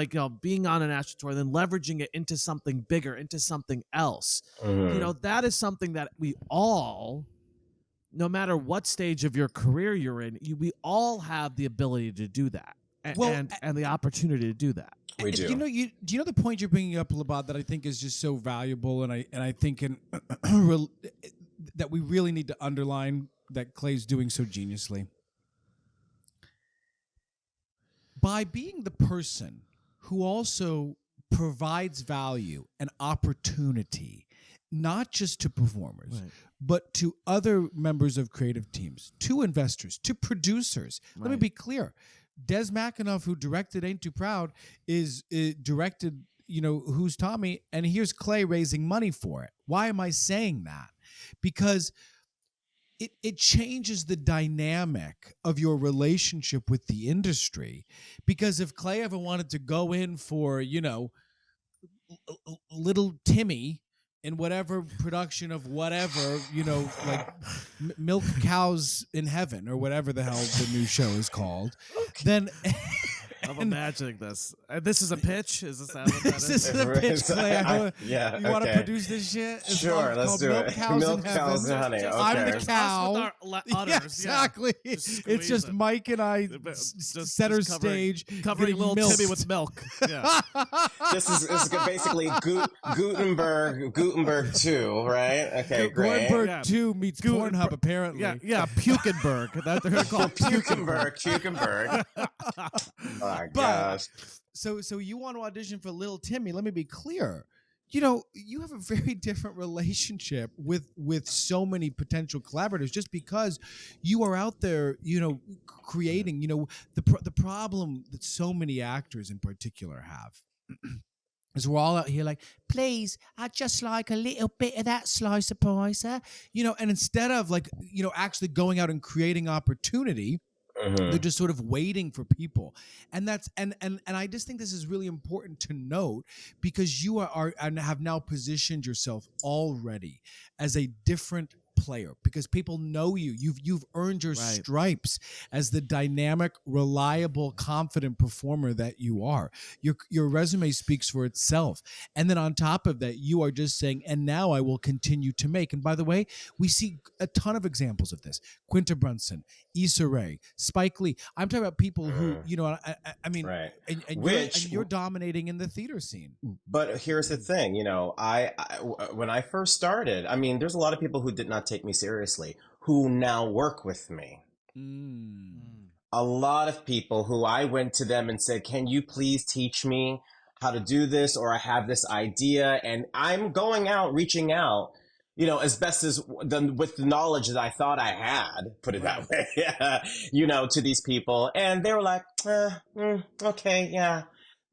being on a national tour, then leveraging it into something bigger, into something else. That is something that we all, no matter what stage of your career you're in, we all have the ability to do that, and the opportunity to do that. We do. Do you know the point you're bringing up, Labbadia, that I think is just so valuable, and I think that we really need to underline that Clay's doing so geniusly. By being the person who also provides value and opportunity, not just to performers, but to other members of creative teams, to investors, to producers. Let me be clear. Des McAnuff, who directed Ain't Too Proud, is directed, Who's Tommy? And here's Clay raising money for it. Why am I saying that? Because it changes the dynamic of your relationship with the industry. Because if Clay ever wanted to go in for, little Timmy in whatever production of whatever, like Milk Cows in Heaven or whatever the hell the new show is called, then I'm imagining this. This is a pitch? Is this how what that This is? is the pitch, Clay. Yeah. You want to okay. produce this shit? It's Sure, let's called do Milk it. Cows Milk in cows Heaven. and honey. Just- Okay. I'm the There's us cow. with our Yeah, udders, exactly. Just It's just squeeze it. Mike and I center just covering- stage covering getting little milked. Timmy with milk. Yeah. This is basically Gutenberg 2, right? Okay, great. Gutenberg Yeah. 2 meets Pornhub, apparently. Yeah, Pukenberg. That they're called Cucumberg. Oh my But- gosh. So you want to audition for Little Timmy? Let me be clear. You know, you have a very different relationship with so many potential collaborators just because you are out there, you know, creating. You know, the problem that so many actors in particular have is we're all out here like, please, I'd just like a little bit of that slice of pie, sir. You know, and instead of like, you know, actually going out and creating opportunity, they're just sort of waiting for people. And that's and I just think this is really important to note because you are and have now positioned yourself already as a different player because people know you. You've earned your stripes as the dynamic, reliable, confident performer that you are. Your resume speaks for itself. And then on top of that, you are just saying, and now I will continue to make. And by the way, we see a ton of examples of this. Quinta Brunson, Issa Rae, Spike Lee. I'm talking about people who, you know, I mean, Right. and you're dominating in the theater scene. But here's the thing, you know, I when I first started, I mean, there's a lot of people who did not take me seriously who now work with me. A lot of people who I went to them and said, can you please teach me how to do this? Or I have this idea and I'm going out, reaching out, you know, as best as with the knowledge that I thought I had, put it that way, you know, to these people. And they were like, okay, yeah.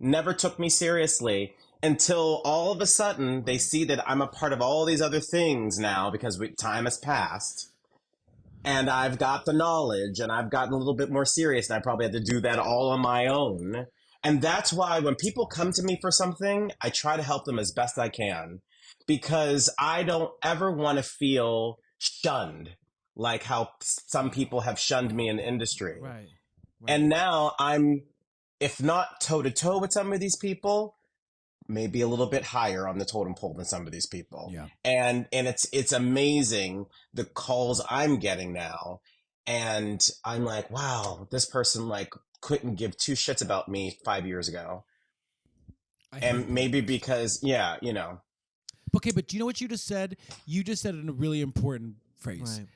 Never took me seriously until all of a sudden they see that I'm a part of all these other things now because time has passed. And I've got the knowledge and I've gotten a little bit more serious and I probably had to do that all on my own. And that's why when people come to me for something, I try to help them as best I can because I don't ever want to feel shunned like how some people have shunned me in the industry. Right. And now I'm, if not toe to toe with some of these people, maybe a little bit higher on the totem pole than some of these people. Yeah. And it's amazing the calls I'm getting now. And I'm like, wow, this person like couldn't give two shits about me 5 years ago. And maybe because, yeah, you know. Okay, but do you know what you just said? You just said in a really important phrase. Right.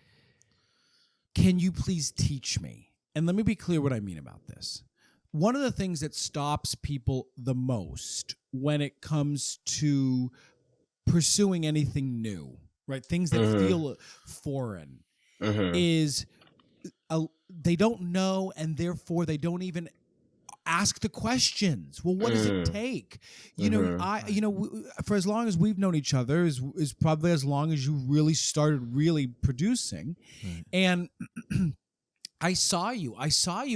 Can you please teach me? And let me be clear what I mean about this. One of the things that stops people the most when it comes to pursuing anything new, right? Things that feel foreign is they don't know, and therefore they don't even ask the questions. Well, what does it take? You know, for as long as we've known each other is probably as long as you really started really producing. And I saw you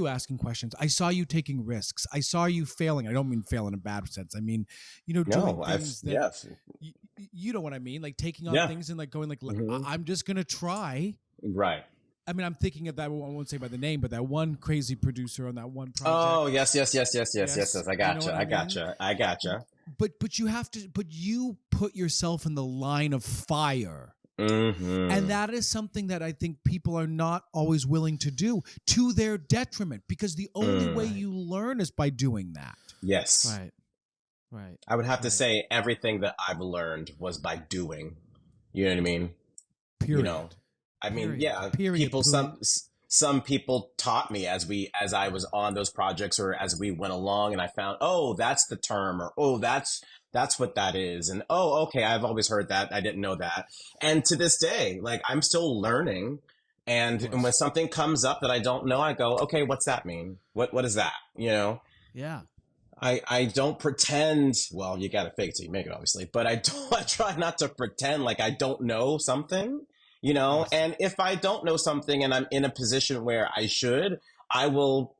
asking questions. I saw you taking risks. I saw you failing. I don't mean fail in a bad sense. I mean, you know, doing things that you know what I mean? Like taking on things and like going like, I'm just going to try. Right. I mean, I'm thinking of that. I won't say by the name, but that one crazy producer on that one project. Oh, yes. I gotcha. But you have to. But you put yourself in the line of fire, and that is something that I think people are not always willing to do to their detriment. Because the only way you learn is by doing that. Yes. Right. I would have to say everything that I've learned was by doing. You know what I mean? Period. You know. I mean, Period. people, some people taught me as I was on those projects or as we went along and I found, oh, that's the term or, oh, that's what that is. And, oh, okay. I've always heard that. I didn't know that. And to this day, like I'm still learning. And when something comes up that I don't know, I go, okay, what's that mean? What is that? You know? Yeah. I don't pretend, well, you got to fake it till you make it, obviously, but I try not to pretend like I don't know something. You know, and if I don't know something and I'm in a position where I should, I will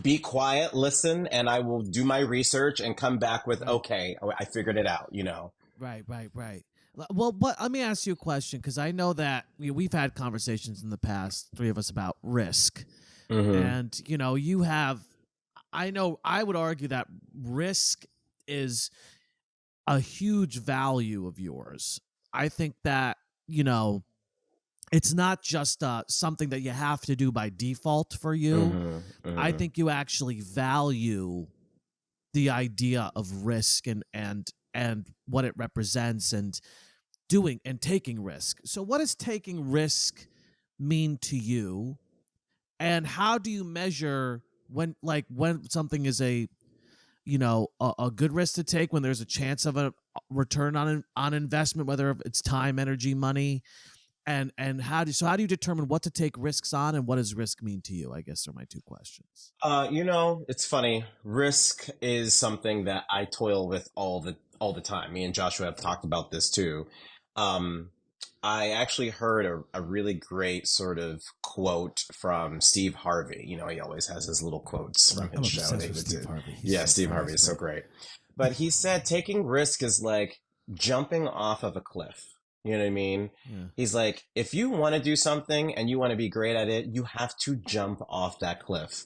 be quiet, listen, and I will do my research and come back with, okay, I figured it out, you know. Right. Well, let me ask you a question because I know that we've had conversations in the past, three of us, about risk. And, you know, you have I know I would argue that risk is a huge value of yours. I think that, it's not just something that you have to do by default for you. I think you actually value the idea of risk and what it represents and doing and taking risk. So what does taking risk mean to you? And how do you measure when something is a good risk to take, when there's a chance of a return on investment, whether it's time, energy, money, and how do you determine what to take risks on, and what does risk mean to you? I guess are my two questions. It's funny. Risk is something that I toil with all the time. Me and Joshua have talked about this too. I actually heard a really great sort of quote from Steve Harvey. He always has his little quotes from his show. Steve Harvey. Steve Harvey is so great. But he said taking risk is like jumping off of a cliff. You know what I mean? Yeah. He's like, if you want to do something and you want to be great at it, you have to jump off that cliff.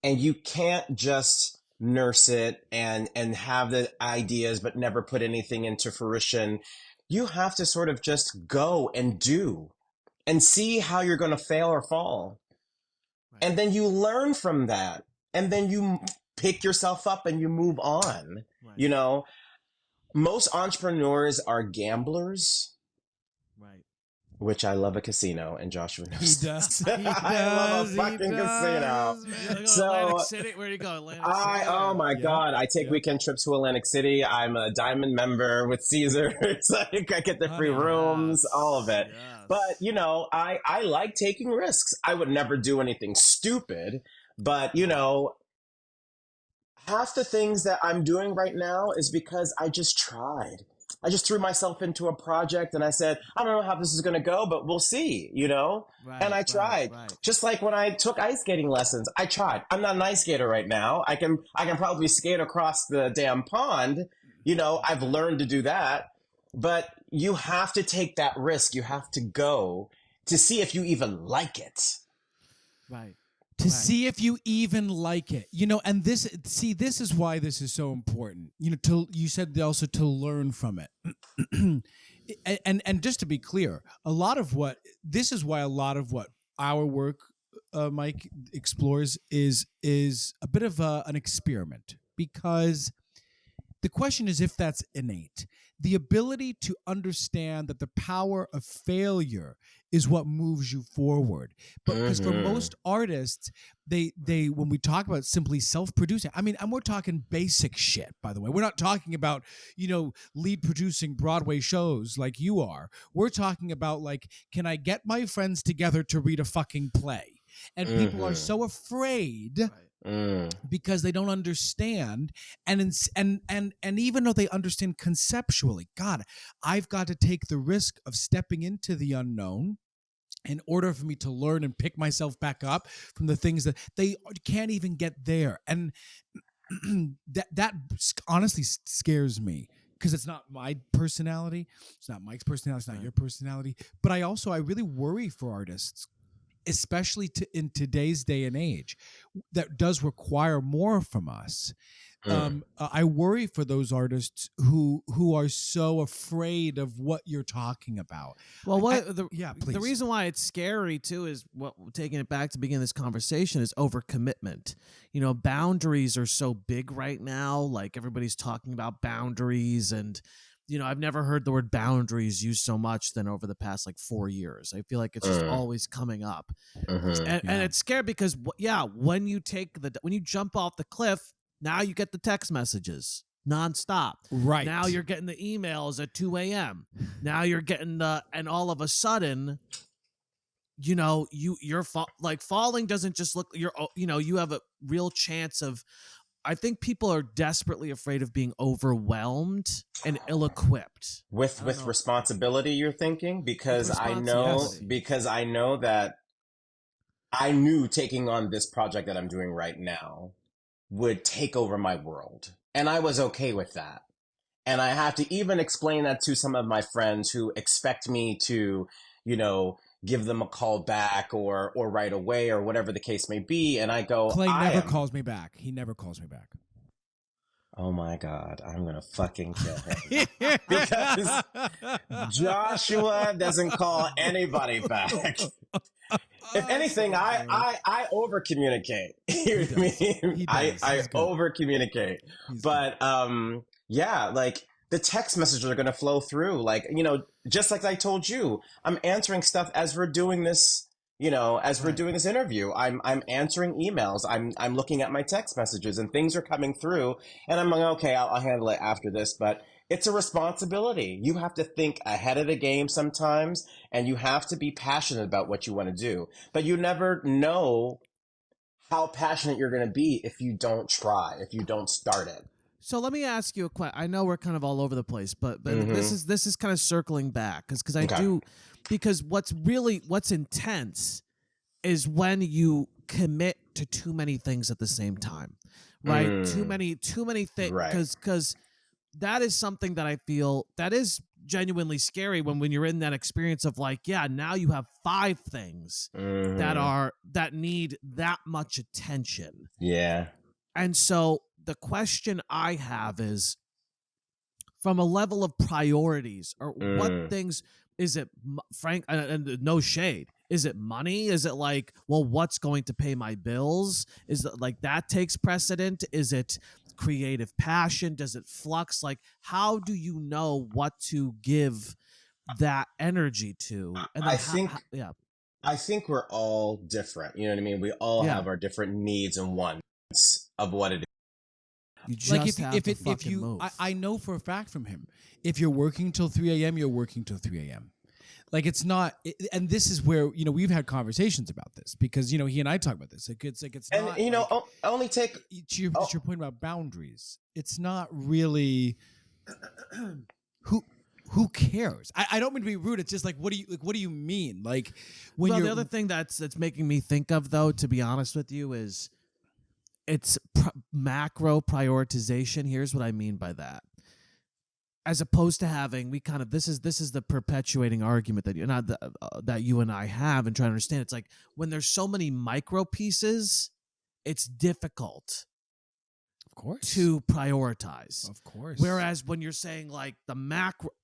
And you can't just nurse it and have the ideas but never put anything into fruition. You have to sort of just go and do and see how you're going to fail or fall. Right. And then you learn from that. And then you pick yourself up and you move on. Right. Most entrepreneurs are gamblers. Right. Which I love a casino, and Joshua knows. He does. I love a fucking casino. So, Atlantic City, where do you go? Atlantic City. Oh my God! I take weekend trips to Atlantic City. I'm a diamond member with Caesar. It's like I get the free rooms, all of it. Yes. But I like taking risks. I would never do anything stupid, but half the things that I'm doing right now is because I just tried. I just threw myself into a project and I said, I don't know how this is going to go, but we'll see, Right, and I tried. Right. Just like when I took ice skating lessons, I tried. I'm not an ice skater right now. I can probably skate across the damn pond. I've learned to do that. But you have to take that risk. You have to go to see if you even like it. Right. To see if you even like it, and this is why this is so important. You said also to learn from it, and just to be clear, this is why a lot of what our work, Mike, explores is a bit of an experiment, because the question is if that's innate. The ability to understand that the power of failure is what moves you forward. But because for most artists, they when we talk about simply self-producing, and we're talking basic shit, by the way. We're not talking about, lead producing Broadway shows like you are. We're talking about can I get my friends together to read a fucking play? And people are so afraid. Right. Because they don't understand, and even though they understand conceptually, God, I've got to take the risk of stepping into the unknown in order for me to learn and pick myself back up from the things that they can't even get there. And that honestly scares me, because it's not my personality, it's not Mike's personality, it's not your personality. But I really worry for artists, especially in today's day and age, that does require more from us. I worry for those artists who are so afraid of what you're talking about. Well, the reason why it's scary too is, taking it back to begin this conversation, is overcommitment. Boundaries are so big right now. Like, everybody's talking about boundaries, and I've never heard the word boundaries used so much than over the past 4 years. I feel like it's just always coming up. And it's scary because, when you jump off the cliff, now you get the text messages nonstop. Right. Now you're getting the emails at 2 a.m. Now you're getting and all of a sudden, you're falling doesn't just look, you have a real chance of, I think people are desperately afraid of being overwhelmed and ill-equipped. With responsibility, you're thinking? Because I know that I knew taking on this project that I'm doing right now would take over my world. And I was okay with that. And I have to even explain that to some of my friends who expect me to, give them a call back or right away or whatever the case may be. And I go, Clay never calls me back. He never calls me back. Oh my God, I'm going to fucking kill him. Because Joshua doesn't call anybody back. If anything, I over communicate. You know what I mean? I over communicate. But yeah, like the text messages are gonna flow through. Like, you know, just like I told you, I'm answering stuff as we're doing this, you know, as we're doing this interview. I'm answering emails. I'm looking at my text messages and things are coming through and I'm like, okay, I'll handle it after this. But it's a responsibility. You have to think ahead of the game sometimes, and you have to be passionate about what you want to do. But you never know how passionate you're going to be if you don't try, if you don't start it. So let me ask you a question. I know we're kind of all over the place, but this is kind of circling back because I do, because what's intense is when you commit to too many things at the same time, right? Too many things, because that is something that I feel that is genuinely scary when you're in that experience of like, yeah, now you have 5 things that need that much attention. Yeah. And so the question I have is, from a level of priorities, or what things is it, Frank, and no shade, is it money? Is it like, well, what's going to pay my bills? Is it like that takes precedent? Is it creative passion? Does it flux? Like, how do you know what to give that energy to? And I think we're all different. You know what I mean? We all have our different needs and wants of what it is. You just if you move. I know for a fact from him, if you're working till 3 a.m., you're working till 3 a.m. Like, it's not, and this is where, you know, we've had conversations about this because, you know, he and I talk about this. It's and, not, you know, like, only take to your point about boundaries. It's not really who cares. I don't mean to be rude. It's just like, what do you mean? Like, when the other thing that's making me think of, though, to be honest with you, is it's macro prioritization. Here's what I mean by that. As opposed to having, this is the perpetuating argument that you and I have and try to understand. It's like when there's so many micro pieces, it's difficult, of course, to prioritize. Of course. Whereas when you're saying like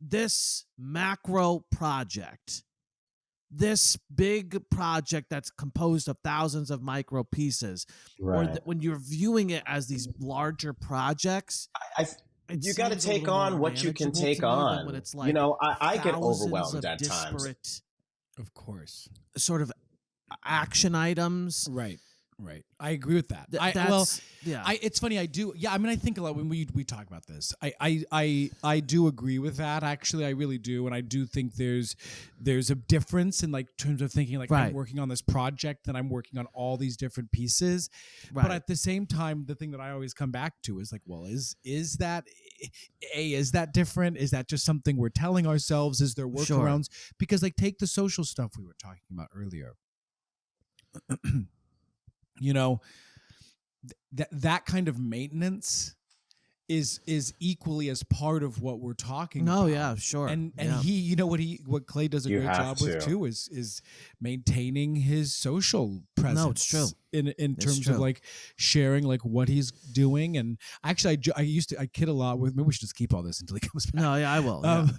this macro project, this big project that's composed of thousands of micro pieces, or when you're viewing it as these larger projects, you got to take on what you can take on. When it's like, you know, I get overwhelmed at times. Of course. Sort of action items. Right. I agree with that. It's funny. I do. Yeah. I mean, I think a lot when we talk about this. I do agree with that. Actually, I really do, and I do think there's a difference in like terms of thinking like I'm working on this project and I'm working on all these different pieces. Right. But at the same time, the thing that I always come back to is like, well, is that different? Is that just something we're telling ourselves? Is there workarounds? Sure. Because like take the social stuff we were talking about earlier. You know, that kind of maintenance is equally as part of what we're talking about. No, yeah, sure. And he, you know, what Clay does a great job with too is maintaining his social presence. No, it's true. In terms of like sharing like what he's doing. And actually I kid a lot with, maybe we should just keep all this until he comes back. No, yeah, I will. I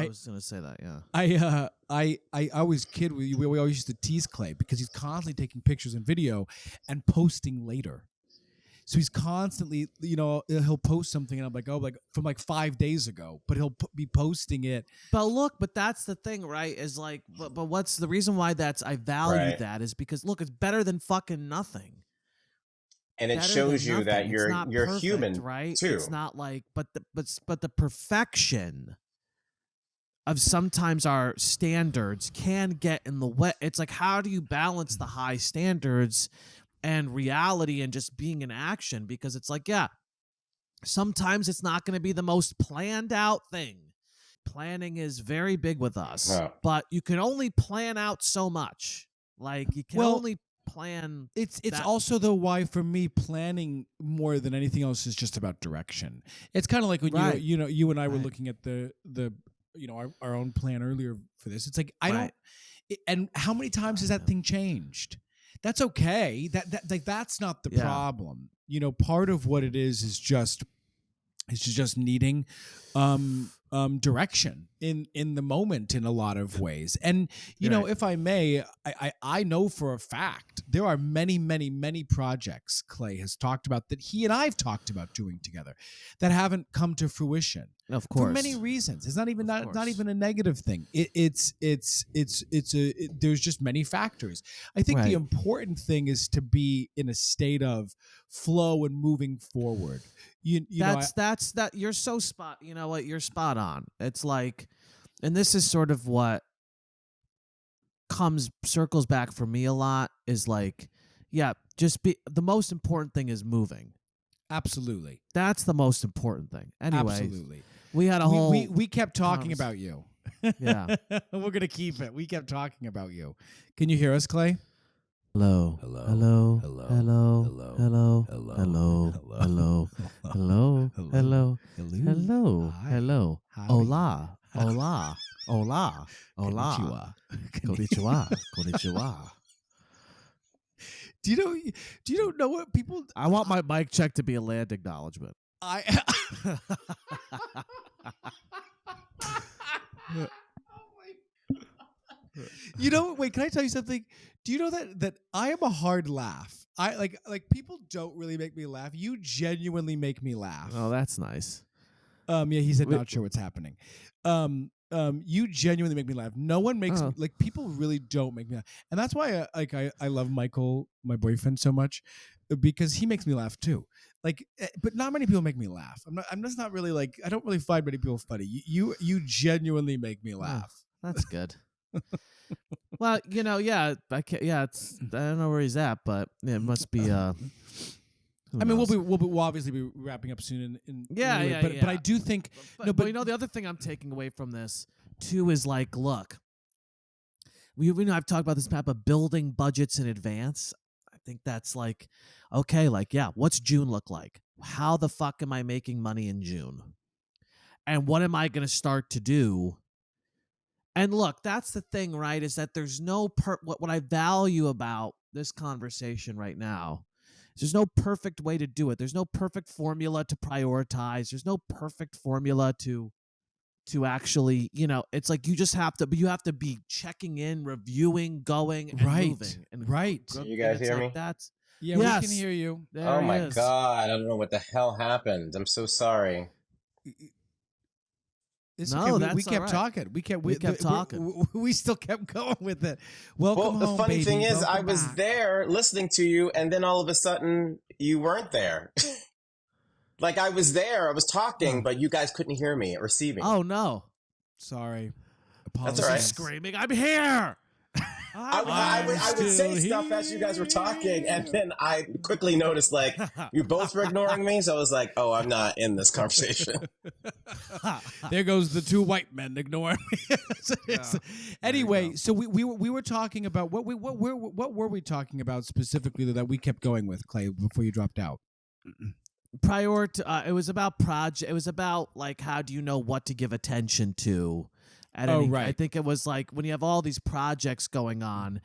was gonna say that, yeah. I always kid with you. We always used to tease Clay because he's constantly taking pictures and video and posting later. So he's constantly, you know, he'll post something and I'm like, oh, like from like 5 days ago, but he'll be posting it. But that's the thing, right? Is like, but what's the reason why I value that is because look, it's better than fucking nothing. And it shows you that you're perfect, human, right? Too. It's not like, but the perfection of sometimes our standards can get in the way. It's like, how do you balance the high standards and reality and just being in action? Because it's like, yeah, sometimes it's not going to be the most planned out thing. Planning is very big with us, but you can only plan out so much. Like you can only plan. It's also though why for me planning more than anything else is just about direction. It's kind of like when you and I were looking at the our own plan earlier for this. It's like I Right. don't. And how many times has that thing changed? That's okay. That's not the Yeah. problem. Part of what it is just needing direction in the moment in a lot of ways. And Right. if I may, I know for a fact there are many, many, many projects Clay has talked about that he and I've talked about doing together that haven't come to fruition. Of course. For many reasons. It's not even Of not course. even a negative thing. There's just many factors. I think the Right. important thing is to be in a state of flow and moving forward. That's you're so spot. You know what? You're spot on. It's like, and this is sort of what circles back for me a lot is like, yeah, the most important thing is moving. Absolutely. That's the most important thing. Anyway, Absolutely. we had a whole. We kept talking convers- about you. Yeah. We're gonna keep it. We kept talking about you. Can you hear us, Clay? Hello. Hello. Hello. Hello. Hello. Hello. Hello. Hello. Hello. Hello. Hello. Hello. Hello. Hi. Hello. Howdy. Hola. Hola. Hola. Hola. Konnichiwa. Konnichiwa. Konnichiwa. Do you know what people? I want my mic check to be a land acknowledgement. I. Wait, can I tell you something? Do you know that I am a hard laugh? I like people don't really make me laugh. You genuinely make me laugh. Oh, that's nice. Yeah, he said not sure what's happening. You genuinely make me laugh. No one makes me, people really don't make me laugh. And that's why I love Michael, my boyfriend, so much, because he makes me laugh too. But not many people make me laugh. I'm just not really I don't really find many people funny. You genuinely make me laugh. Oh, that's good. Well, yeah, I don't know where he's at, but it must be. I mean, we'll obviously be wrapping up soon. But I do think. But the other thing I'm taking away from this too is look, we know I've talked about this, Pat, but building budgets in advance. I think that's okay, what's June look like? How the fuck am I making money in June? And what am I going to start to do? And look, that's the thing, right? Is that there's no what I value about this conversation right now. There's no perfect way to do it. There's no perfect formula to prioritize. There's no perfect formula to actually, it's like you have to be checking in, reviewing, going, and moving. And right. You guys hear me? That's Yeah, yes. we can hear you. Oh my God. I don't know what the hell happened. I'm so sorry. It's No, okay. that's we kept all right. talking. We kept talking. We still kept going with it. Welcome the home, funny baby. thing is, I Welcome was back. there listening to you, and then all of a sudden, you weren't there. I was there, I was talking, but you guys couldn't hear me or see me. Oh no! Sorry. That's all right. Screaming, I'm here. I would say stuff as you guys were talking, and then I quickly noticed you both were ignoring me, so I was like, "Oh, I'm not in this conversation." There goes the two white men ignoring me. Anyway, so we were talking about what were we talking about specifically that we kept going with, Clay, before you dropped out? It was about project. It was about how do you know what to give attention to? Right. I think it was when you have all these projects going on,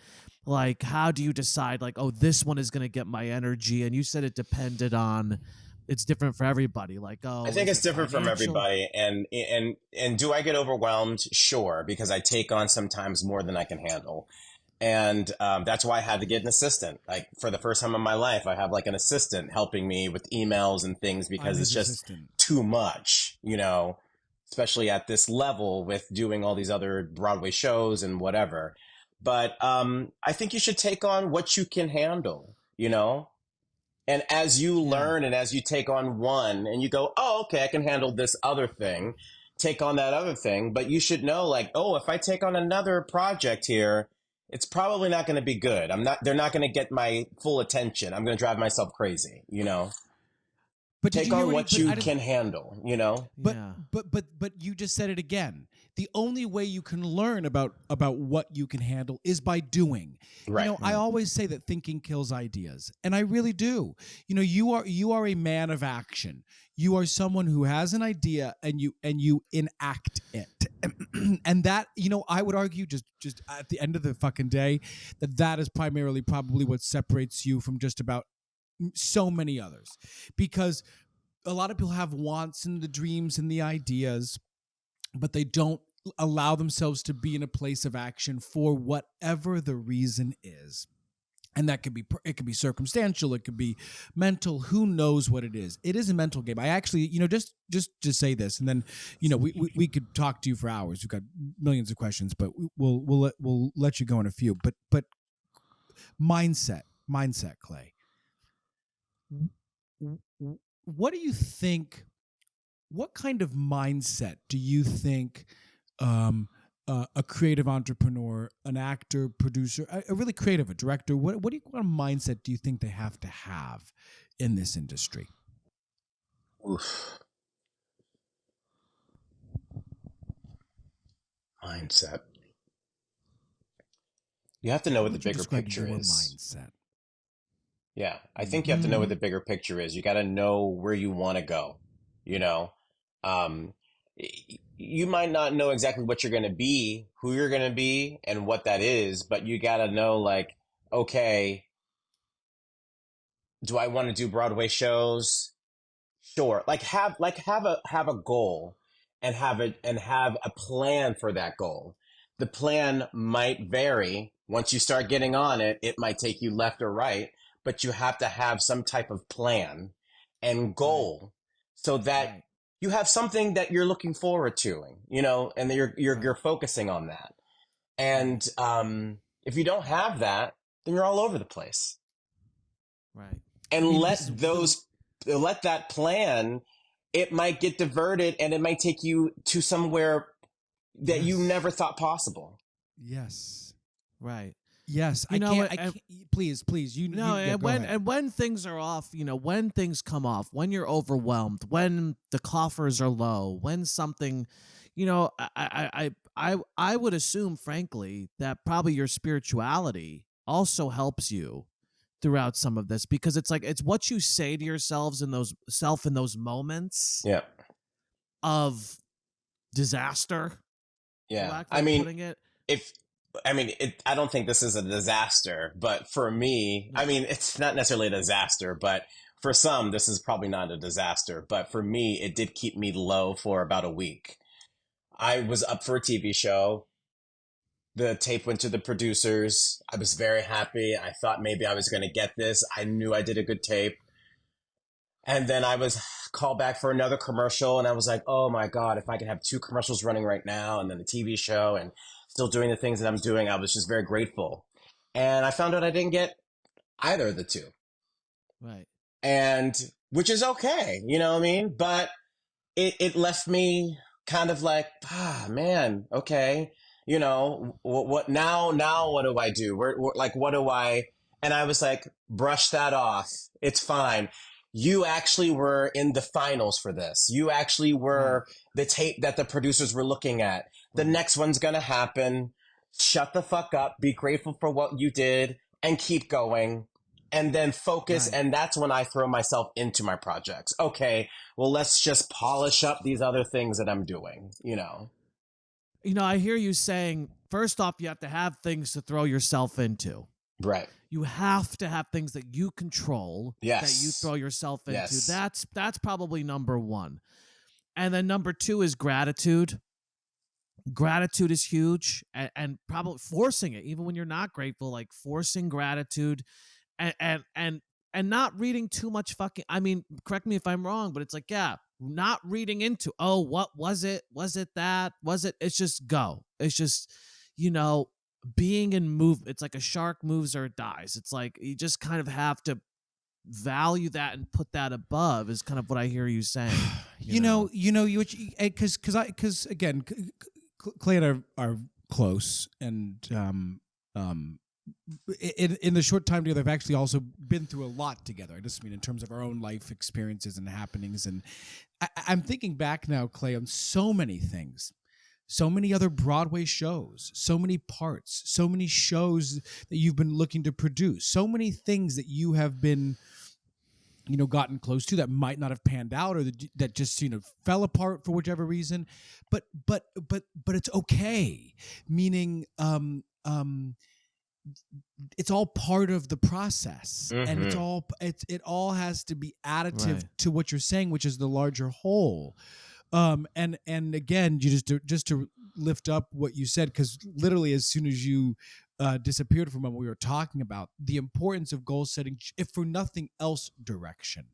how do you decide this one is going to get my energy? And you said it depended on, it's different for everybody. I think it's different from everybody. And do I get overwhelmed? Sure, because I take on sometimes more than I can handle. And that's why I had to get an assistant. For the first time in my life, I have an assistant helping me with emails and things because it's just too much, especially at this level with doing all these other Broadway shows and whatever. But I think you should take on what you can handle, And as you learn and as you take on one and you go, oh, okay, I can handle this other thing, take on that other thing. But you should know if I take on another project here, it's probably not going to be good. They're not going to get my full attention. I'm going to drive myself crazy, But take on what you can handle, But you just said it again. the only way you can learn about what you can handle is by doing. Right. I always say that thinking kills ideas, and I really do. You are a man of action. You are someone who has an idea and you enact it. And that, I would argue just at the end of the fucking day that is primarily probably what separates you from just about so many others, because a lot of people have wants and the dreams and the ideas, but they don't allow themselves to be in a place of action for whatever the reason is. And that could be, it could be circumstantial, it could be mental, who knows what it is. It is a mental game. I actually, just to say this, and then, we could talk to you for hours. We've got millions of questions, but we'll let you go in a few. But mindset, Clay. What do you think? What kind of mindset do you think a creative entrepreneur, an actor, producer, a really creative, a director, what kind of mindset do you think they have to have in this industry? Oof. Mindset. You have to know what the bigger picture is. Mindset. Yeah, I think you have to know what the bigger picture is. You got to know where you want to go. You might not know exactly what you're going to be, who you're going to be, and what that is, but you got to know, like, okay, do I want to do Broadway shows? Sure. Have a goal and have a plan for that goal. The plan might vary. Once you start getting on it, it might take you left or right, but you have to have some type of plan and goal so that you have something that you're looking forward to, and you're focusing on that. And if you don't have that, then you're all over the place. Right. And let that plan, it might get diverted and it might take you to somewhere that you never thought possible. Yes. Right. Yes. I can't. Please. And when things are off, when things come off, when you're overwhelmed, when the coffers are low, when something, I would assume, frankly, that probably your spirituality also helps you throughout some of this, because it's like, it's what you say to yourselves in those moments of disaster. Yeah. I mean, I don't think this is a disaster, but for me, I mean, it's not necessarily a disaster, but for some, this is probably not a disaster. But for me, it did keep me low for about a week. I was up for a TV show. The tape went to the producers. I was very happy. I thought maybe I was going to get this. I knew I did a good tape. And then I was called back for another commercial, and I was like, oh my God, if I could have 2 commercials running right now and then a TV show and still doing the things that I'm doing, I was just very grateful. And I found out I didn't get either of the 2. Right. And which is okay, you know what I mean? But it left me kind of like, man, okay. What now what do I do? What do I, and I was like, brush that off. It's fine. You actually were in the finals for this. You actually were the tape that the producers were looking at. The next one's going to happen. Shut the fuck up. Be grateful for what you did and keep going. And then focus. Right. And that's when I throw myself into my projects. Okay, well, let's just polish up these other things that I'm doing, I hear you saying, first off, you have to have things to throw yourself into. Right. You have to have things that you control, that you throw yourself into. Yes. That's probably number 1. And then number 2 is gratitude. Gratitude is huge, and probably forcing it, even when you're not grateful, like forcing gratitude and not reading too much fucking, I mean, correct me if I'm wrong, but it's like, not reading into, what was it? Was it that? Was it? It's just go. It's just, being in move. It's like a shark moves or it dies. It's like, you just kind of have to value that and put that above is kind of what I hear you saying. Because again, Clay and I are close, and in the short time together, I've actually also been through a lot together. I just mean in terms of our own life experiences and happenings. And I'm thinking back now, Clay, on so many things so many other Broadway shows, so many parts, so many shows that you've been looking to produce, so many things that you have been, gotten close to that might not have panned out, or that just, fell apart for whichever reason. But it's okay. Meaning, it's all part of the process, and it all has to be additive to what you're saying, which is the larger whole. And again, just to lift up what you said, because literally as soon as you disappeared from what we were talking about, the importance of goal setting, if for nothing else, direction,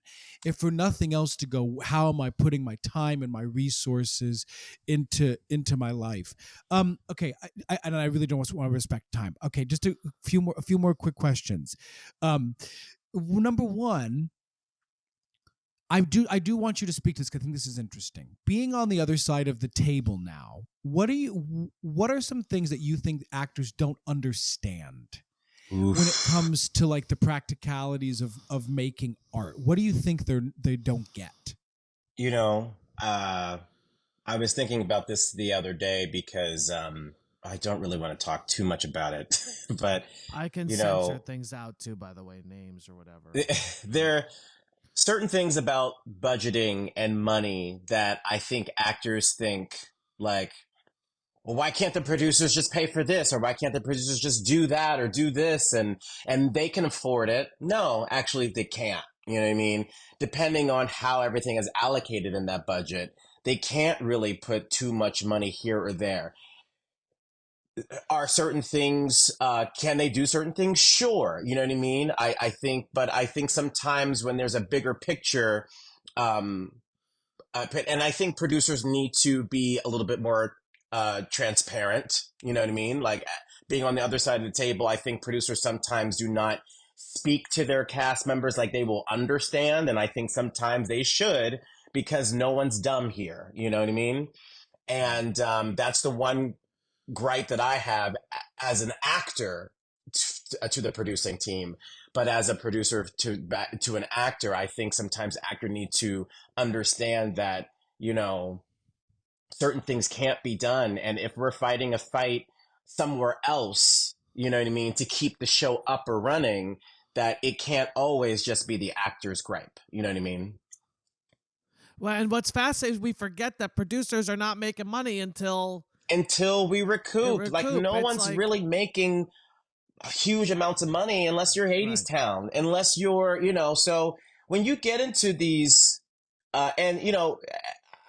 if for nothing else, to go, how am I putting my time and my resources into my life? Okay, I really don't want to respect time. Okay, just a few more quick questions. Number one, I do want you to speak to this, because I think this is interesting. Being on the other side of the table now, what are some things that you think actors don't understand when it comes to like the practicalities of making art? What do you think they don't get? I was thinking about this the other day, because I don't really want to talk too much about it, but I can censor things out too, by the way, names or whatever. There certain things about budgeting and money that I think actors think, like, well, why can't the producers just pay for this? Or why can't the producers just do that or do this? And they can afford it. No, actually they can't. You know what I mean? Depending on how everything is allocated in that budget, they can't really put too much money here or there. Are certain things, can they do certain things? Sure. You know what I mean? I think sometimes when there's a bigger picture, and I think producers need to be a little bit more transparent. You know what I mean? Like, being on the other side of the table, I think producers sometimes do not speak to their cast members like they will understand. And I think sometimes they should, because no one's dumb here. You know what I mean? And that's the one gripe that I have as an actor to the producing team. But as a producer to an actor, I think sometimes actors need to understand that, certain things can't be done. And if we're fighting a fight somewhere else, you know what I mean, to keep the show up or running, that it can't always just be the actor's gripe. You know what I mean? Well, and what's fascinating is we forget that producers are not making money until we recoup. Like, no one's really making huge amounts of money unless you're Hadestown, unless you're, so when you get into these,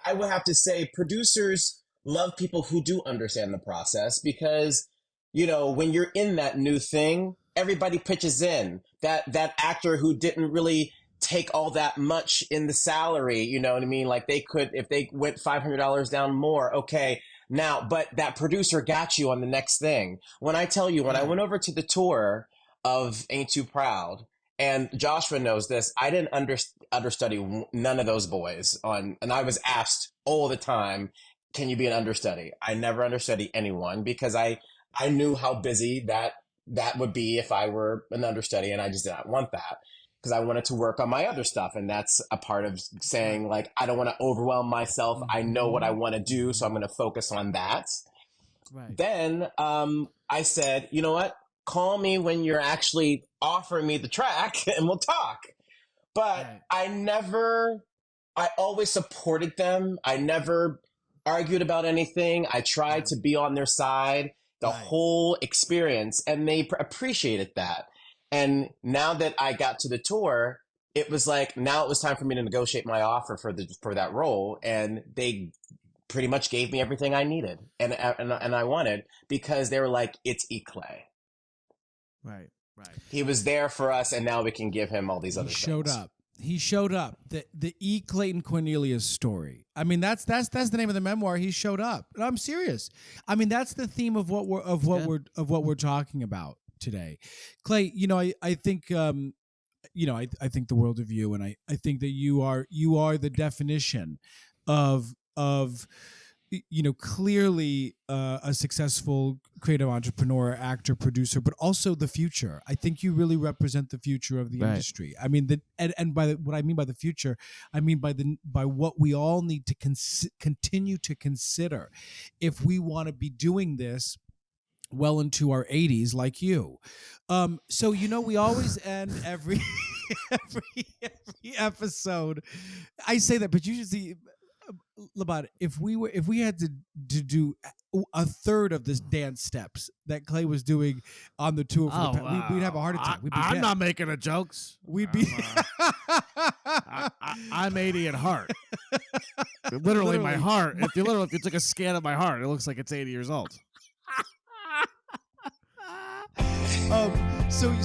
I would have to say producers love people who do understand the process, because, when you're in that new thing, everybody pitches in. That actor who didn't really take all that much in the salary, you know what I mean? Like, they could, if they went $500 down more, okay. Now, but that producer got you on the next thing. When I tell you, when I went over to the tour of Ain't Too Proud, and Joshua knows this, I didn't understudy none of those boys and I was asked all the time, can you be an understudy? I never understudy anyone, because I knew how busy that would be if I were an understudy, and I just did not want that, because I wanted to work on my other stuff. And that's a part of saying, like, I don't want to overwhelm myself. I know what I want to do, so I'm going to focus on that. Right. Then I said, you know what? Call me when you're actually offering me the track and we'll talk. But I always supported them. I never argued about anything. I tried to be on their side the whole experience, and they appreciated that. And now that I got to the tour, it was like, now it was time for me to negotiate my offer for that role. And they pretty much gave me everything I needed and I wanted, because they were like, it's Clay. Right. He was there for us, and now we can give him all these other things. He showed up. The Clayton Cornelious story. I mean, that's the name of the memoir. He showed up. And I'm serious. I mean, that's the theme of what we're talking about today. Clay, I think I think the world of you, and I think that you are the definition of clearly a successful creative entrepreneur, actor, producer, but also the future. I think you really represent the future of the industry. I mean, what I mean by the future, I mean by what we all need to continue to consider if we want to be doing this well into our 80s like you. So we always end every every episode. I say that, but you should see, Labbadia, if we had to do a third of this dance steps that Clay was doing on the tour, we'd have a heart attack. I'm not making the jokes. We'd be. I'm 80 at heart. Literally, my heart. If you took a scan of my heart, it looks like it's 80 years old. So we do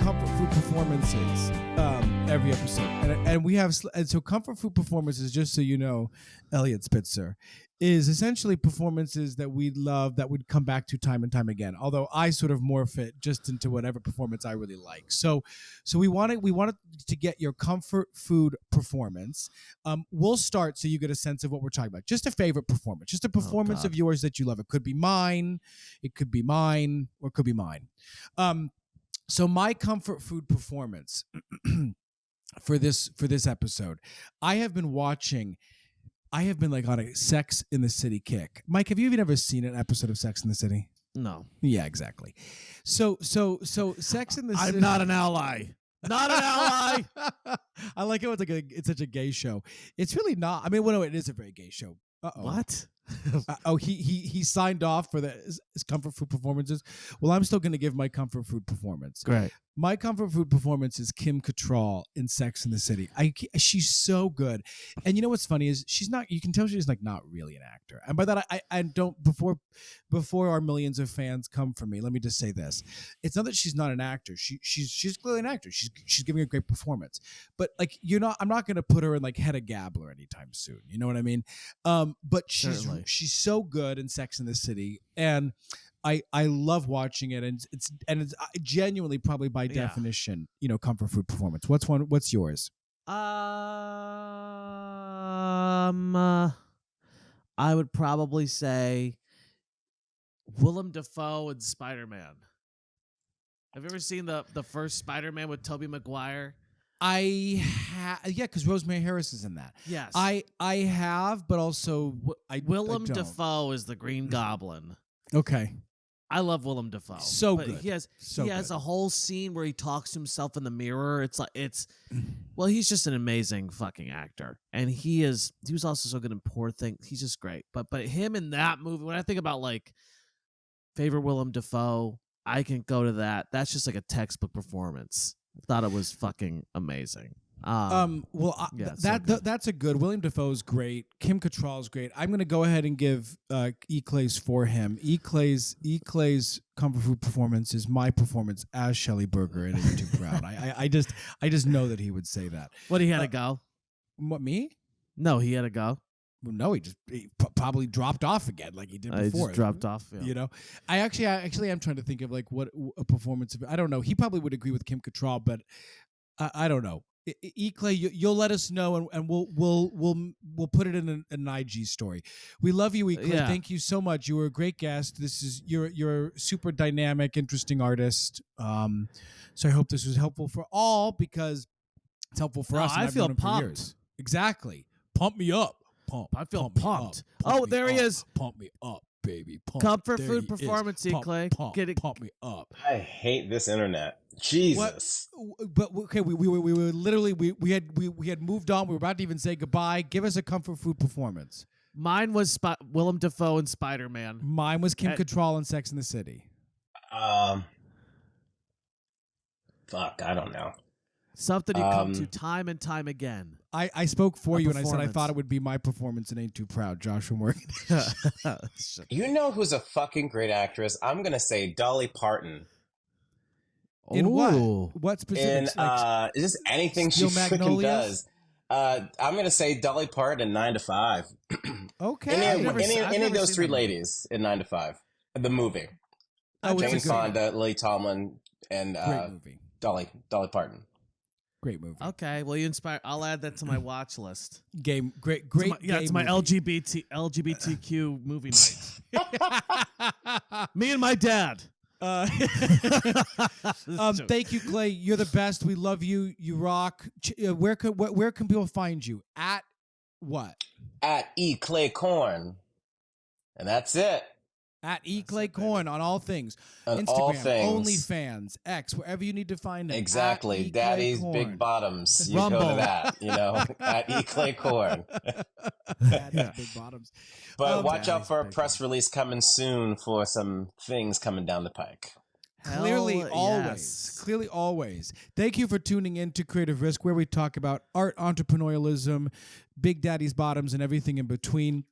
comfort food performances every episode, and so comfort food performances, just so you know, Elliot Spitzer, is essentially performances that we love that would come back to time and time again. Although I sort of morph it just into whatever performance I really like. So we wanted to get your comfort food performance. We'll start so you get a sense of what we're talking about. Just a favorite performance, just a performance of yours that you love. It could be mine, or it could be mine. So my comfort food performance for this episode, I have been like on a Sex in the City kick. Mike, have you even ever seen an episode of Sex in the City? No. Yeah, exactly. So Sex in the City. I'm not an ally. Not an ally. I like how it's such a gay show. It's really not. I mean, well, no, it is a very gay show. What? He signed off for his comfort food performances. Well, I'm still going to give my comfort food performance. Great. My comfort food performance is Kim Cattrall in Sex in the City. She's so good, and you know what's funny is she's not. You can tell she's like not really an actor, and by that I don't. Before our millions of fans come for me, let me just say this: it's not that she's not an actor. She's clearly an actor. She's giving a great performance, but like I'm not going to put her in like Hedda Gabler anytime soon. You know what I mean? But she's so good in Sex in the City, and I love watching it, and it's genuinely probably by definition, comfort food performance. What's yours? I would probably say Willem Dafoe and Spider-Man. Have you ever seen the first Spider-Man with Tobey Maguire? Because Rosemary Harris is in that. Yes, I have, but also Willem Dafoe is the Green Goblin. Okay. I love Willem Dafoe. So good. He has a whole scene where he talks to himself in the mirror. He's just an amazing fucking actor, and he was also so good in Poor Thing. He's just great. But him in that movie, when I think about like favorite Willem Dafoe, I can go to that. That's just like a textbook performance. I thought it was fucking amazing. That's a good. William Dafoe's great. Kim Cattrall's great. I'm going to go ahead and give E-Clay's for him. E-Clay's comfort food performance is my performance as Shelley Berger in Ain't Too Proud. I just know that he would say that. What, he had to go? What, me? No, he had to go. Well, no, he probably dropped off again like he did before. He just dropped off. Yeah. I actually am trying to think of like what a performance. I don't know. He probably would agree with Kim Cattrall, but I don't know. E-Clay, you'll let us know, and we'll put it in an IG story. We love you, E-Clay. Yeah. Thank you so much. You were a great guest. You're a super dynamic, interesting artist. So I hope this was helpful for all, because it's helpful for us. I feel pumped. Exactly. Pump me up. I feel pumped. There he is. Pump me up, baby. Comfort food performance, E-Clay. Pump me up. I hate this internet. Jesus. But okay, we were literally we had moved on. We were about to even say goodbye. Give us a comfort food performance. Mine was Willem Dafoe and Spider-Man. Mine was Kim Cattrall in Sex in the City. Fuck, I don't know. Something you come to time and time again. I spoke for you, and I said I thought it would be my performance in Ain't Too Proud, Joshua Morgan. You know who's a fucking great actress? I'm going to say Dolly Parton. In what specific? In just anything she freaking does. I'm going to say Dolly Parton in 9 to 5. Okay. Any of those three ladies in 9 to 5. The movie. Jane Fonda, Lily Tomlin, and Dolly Parton. Great movie. Okay, well, you inspire. I'll add that to my watch list. Great. It's my LGBTQ movie night. Me and my dad. Thank you, Clay. You're the best. We love you. You rock. Where can people find you? At what? At @Claycorn, and that's it. At @Claycorn on all things. On Instagram, all things. OnlyFans, X, wherever you need to find him. Exactly. Daddy's Big Bottoms. You Rumble. go to that, at @Claycorn. Daddy's Big Bottoms. But watch out Daddy's for a Big press release coming soon for some things coming down the pike. Clearly, Hell always. yes. Clearly, always. Thank you for tuning in to Creative Risk, where we talk about art, entrepreneurialism, Big Daddy's Bottoms, and everything in between.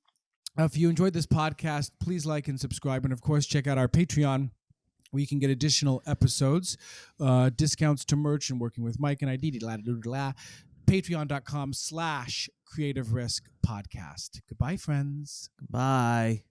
If you enjoyed this podcast, please like and subscribe. And, of course, check out our Patreon, where you can get additional episodes, discounts to merch, and working with Mike and I. Patreon.com/Creative Risk Podcast. Goodbye, friends. Bye.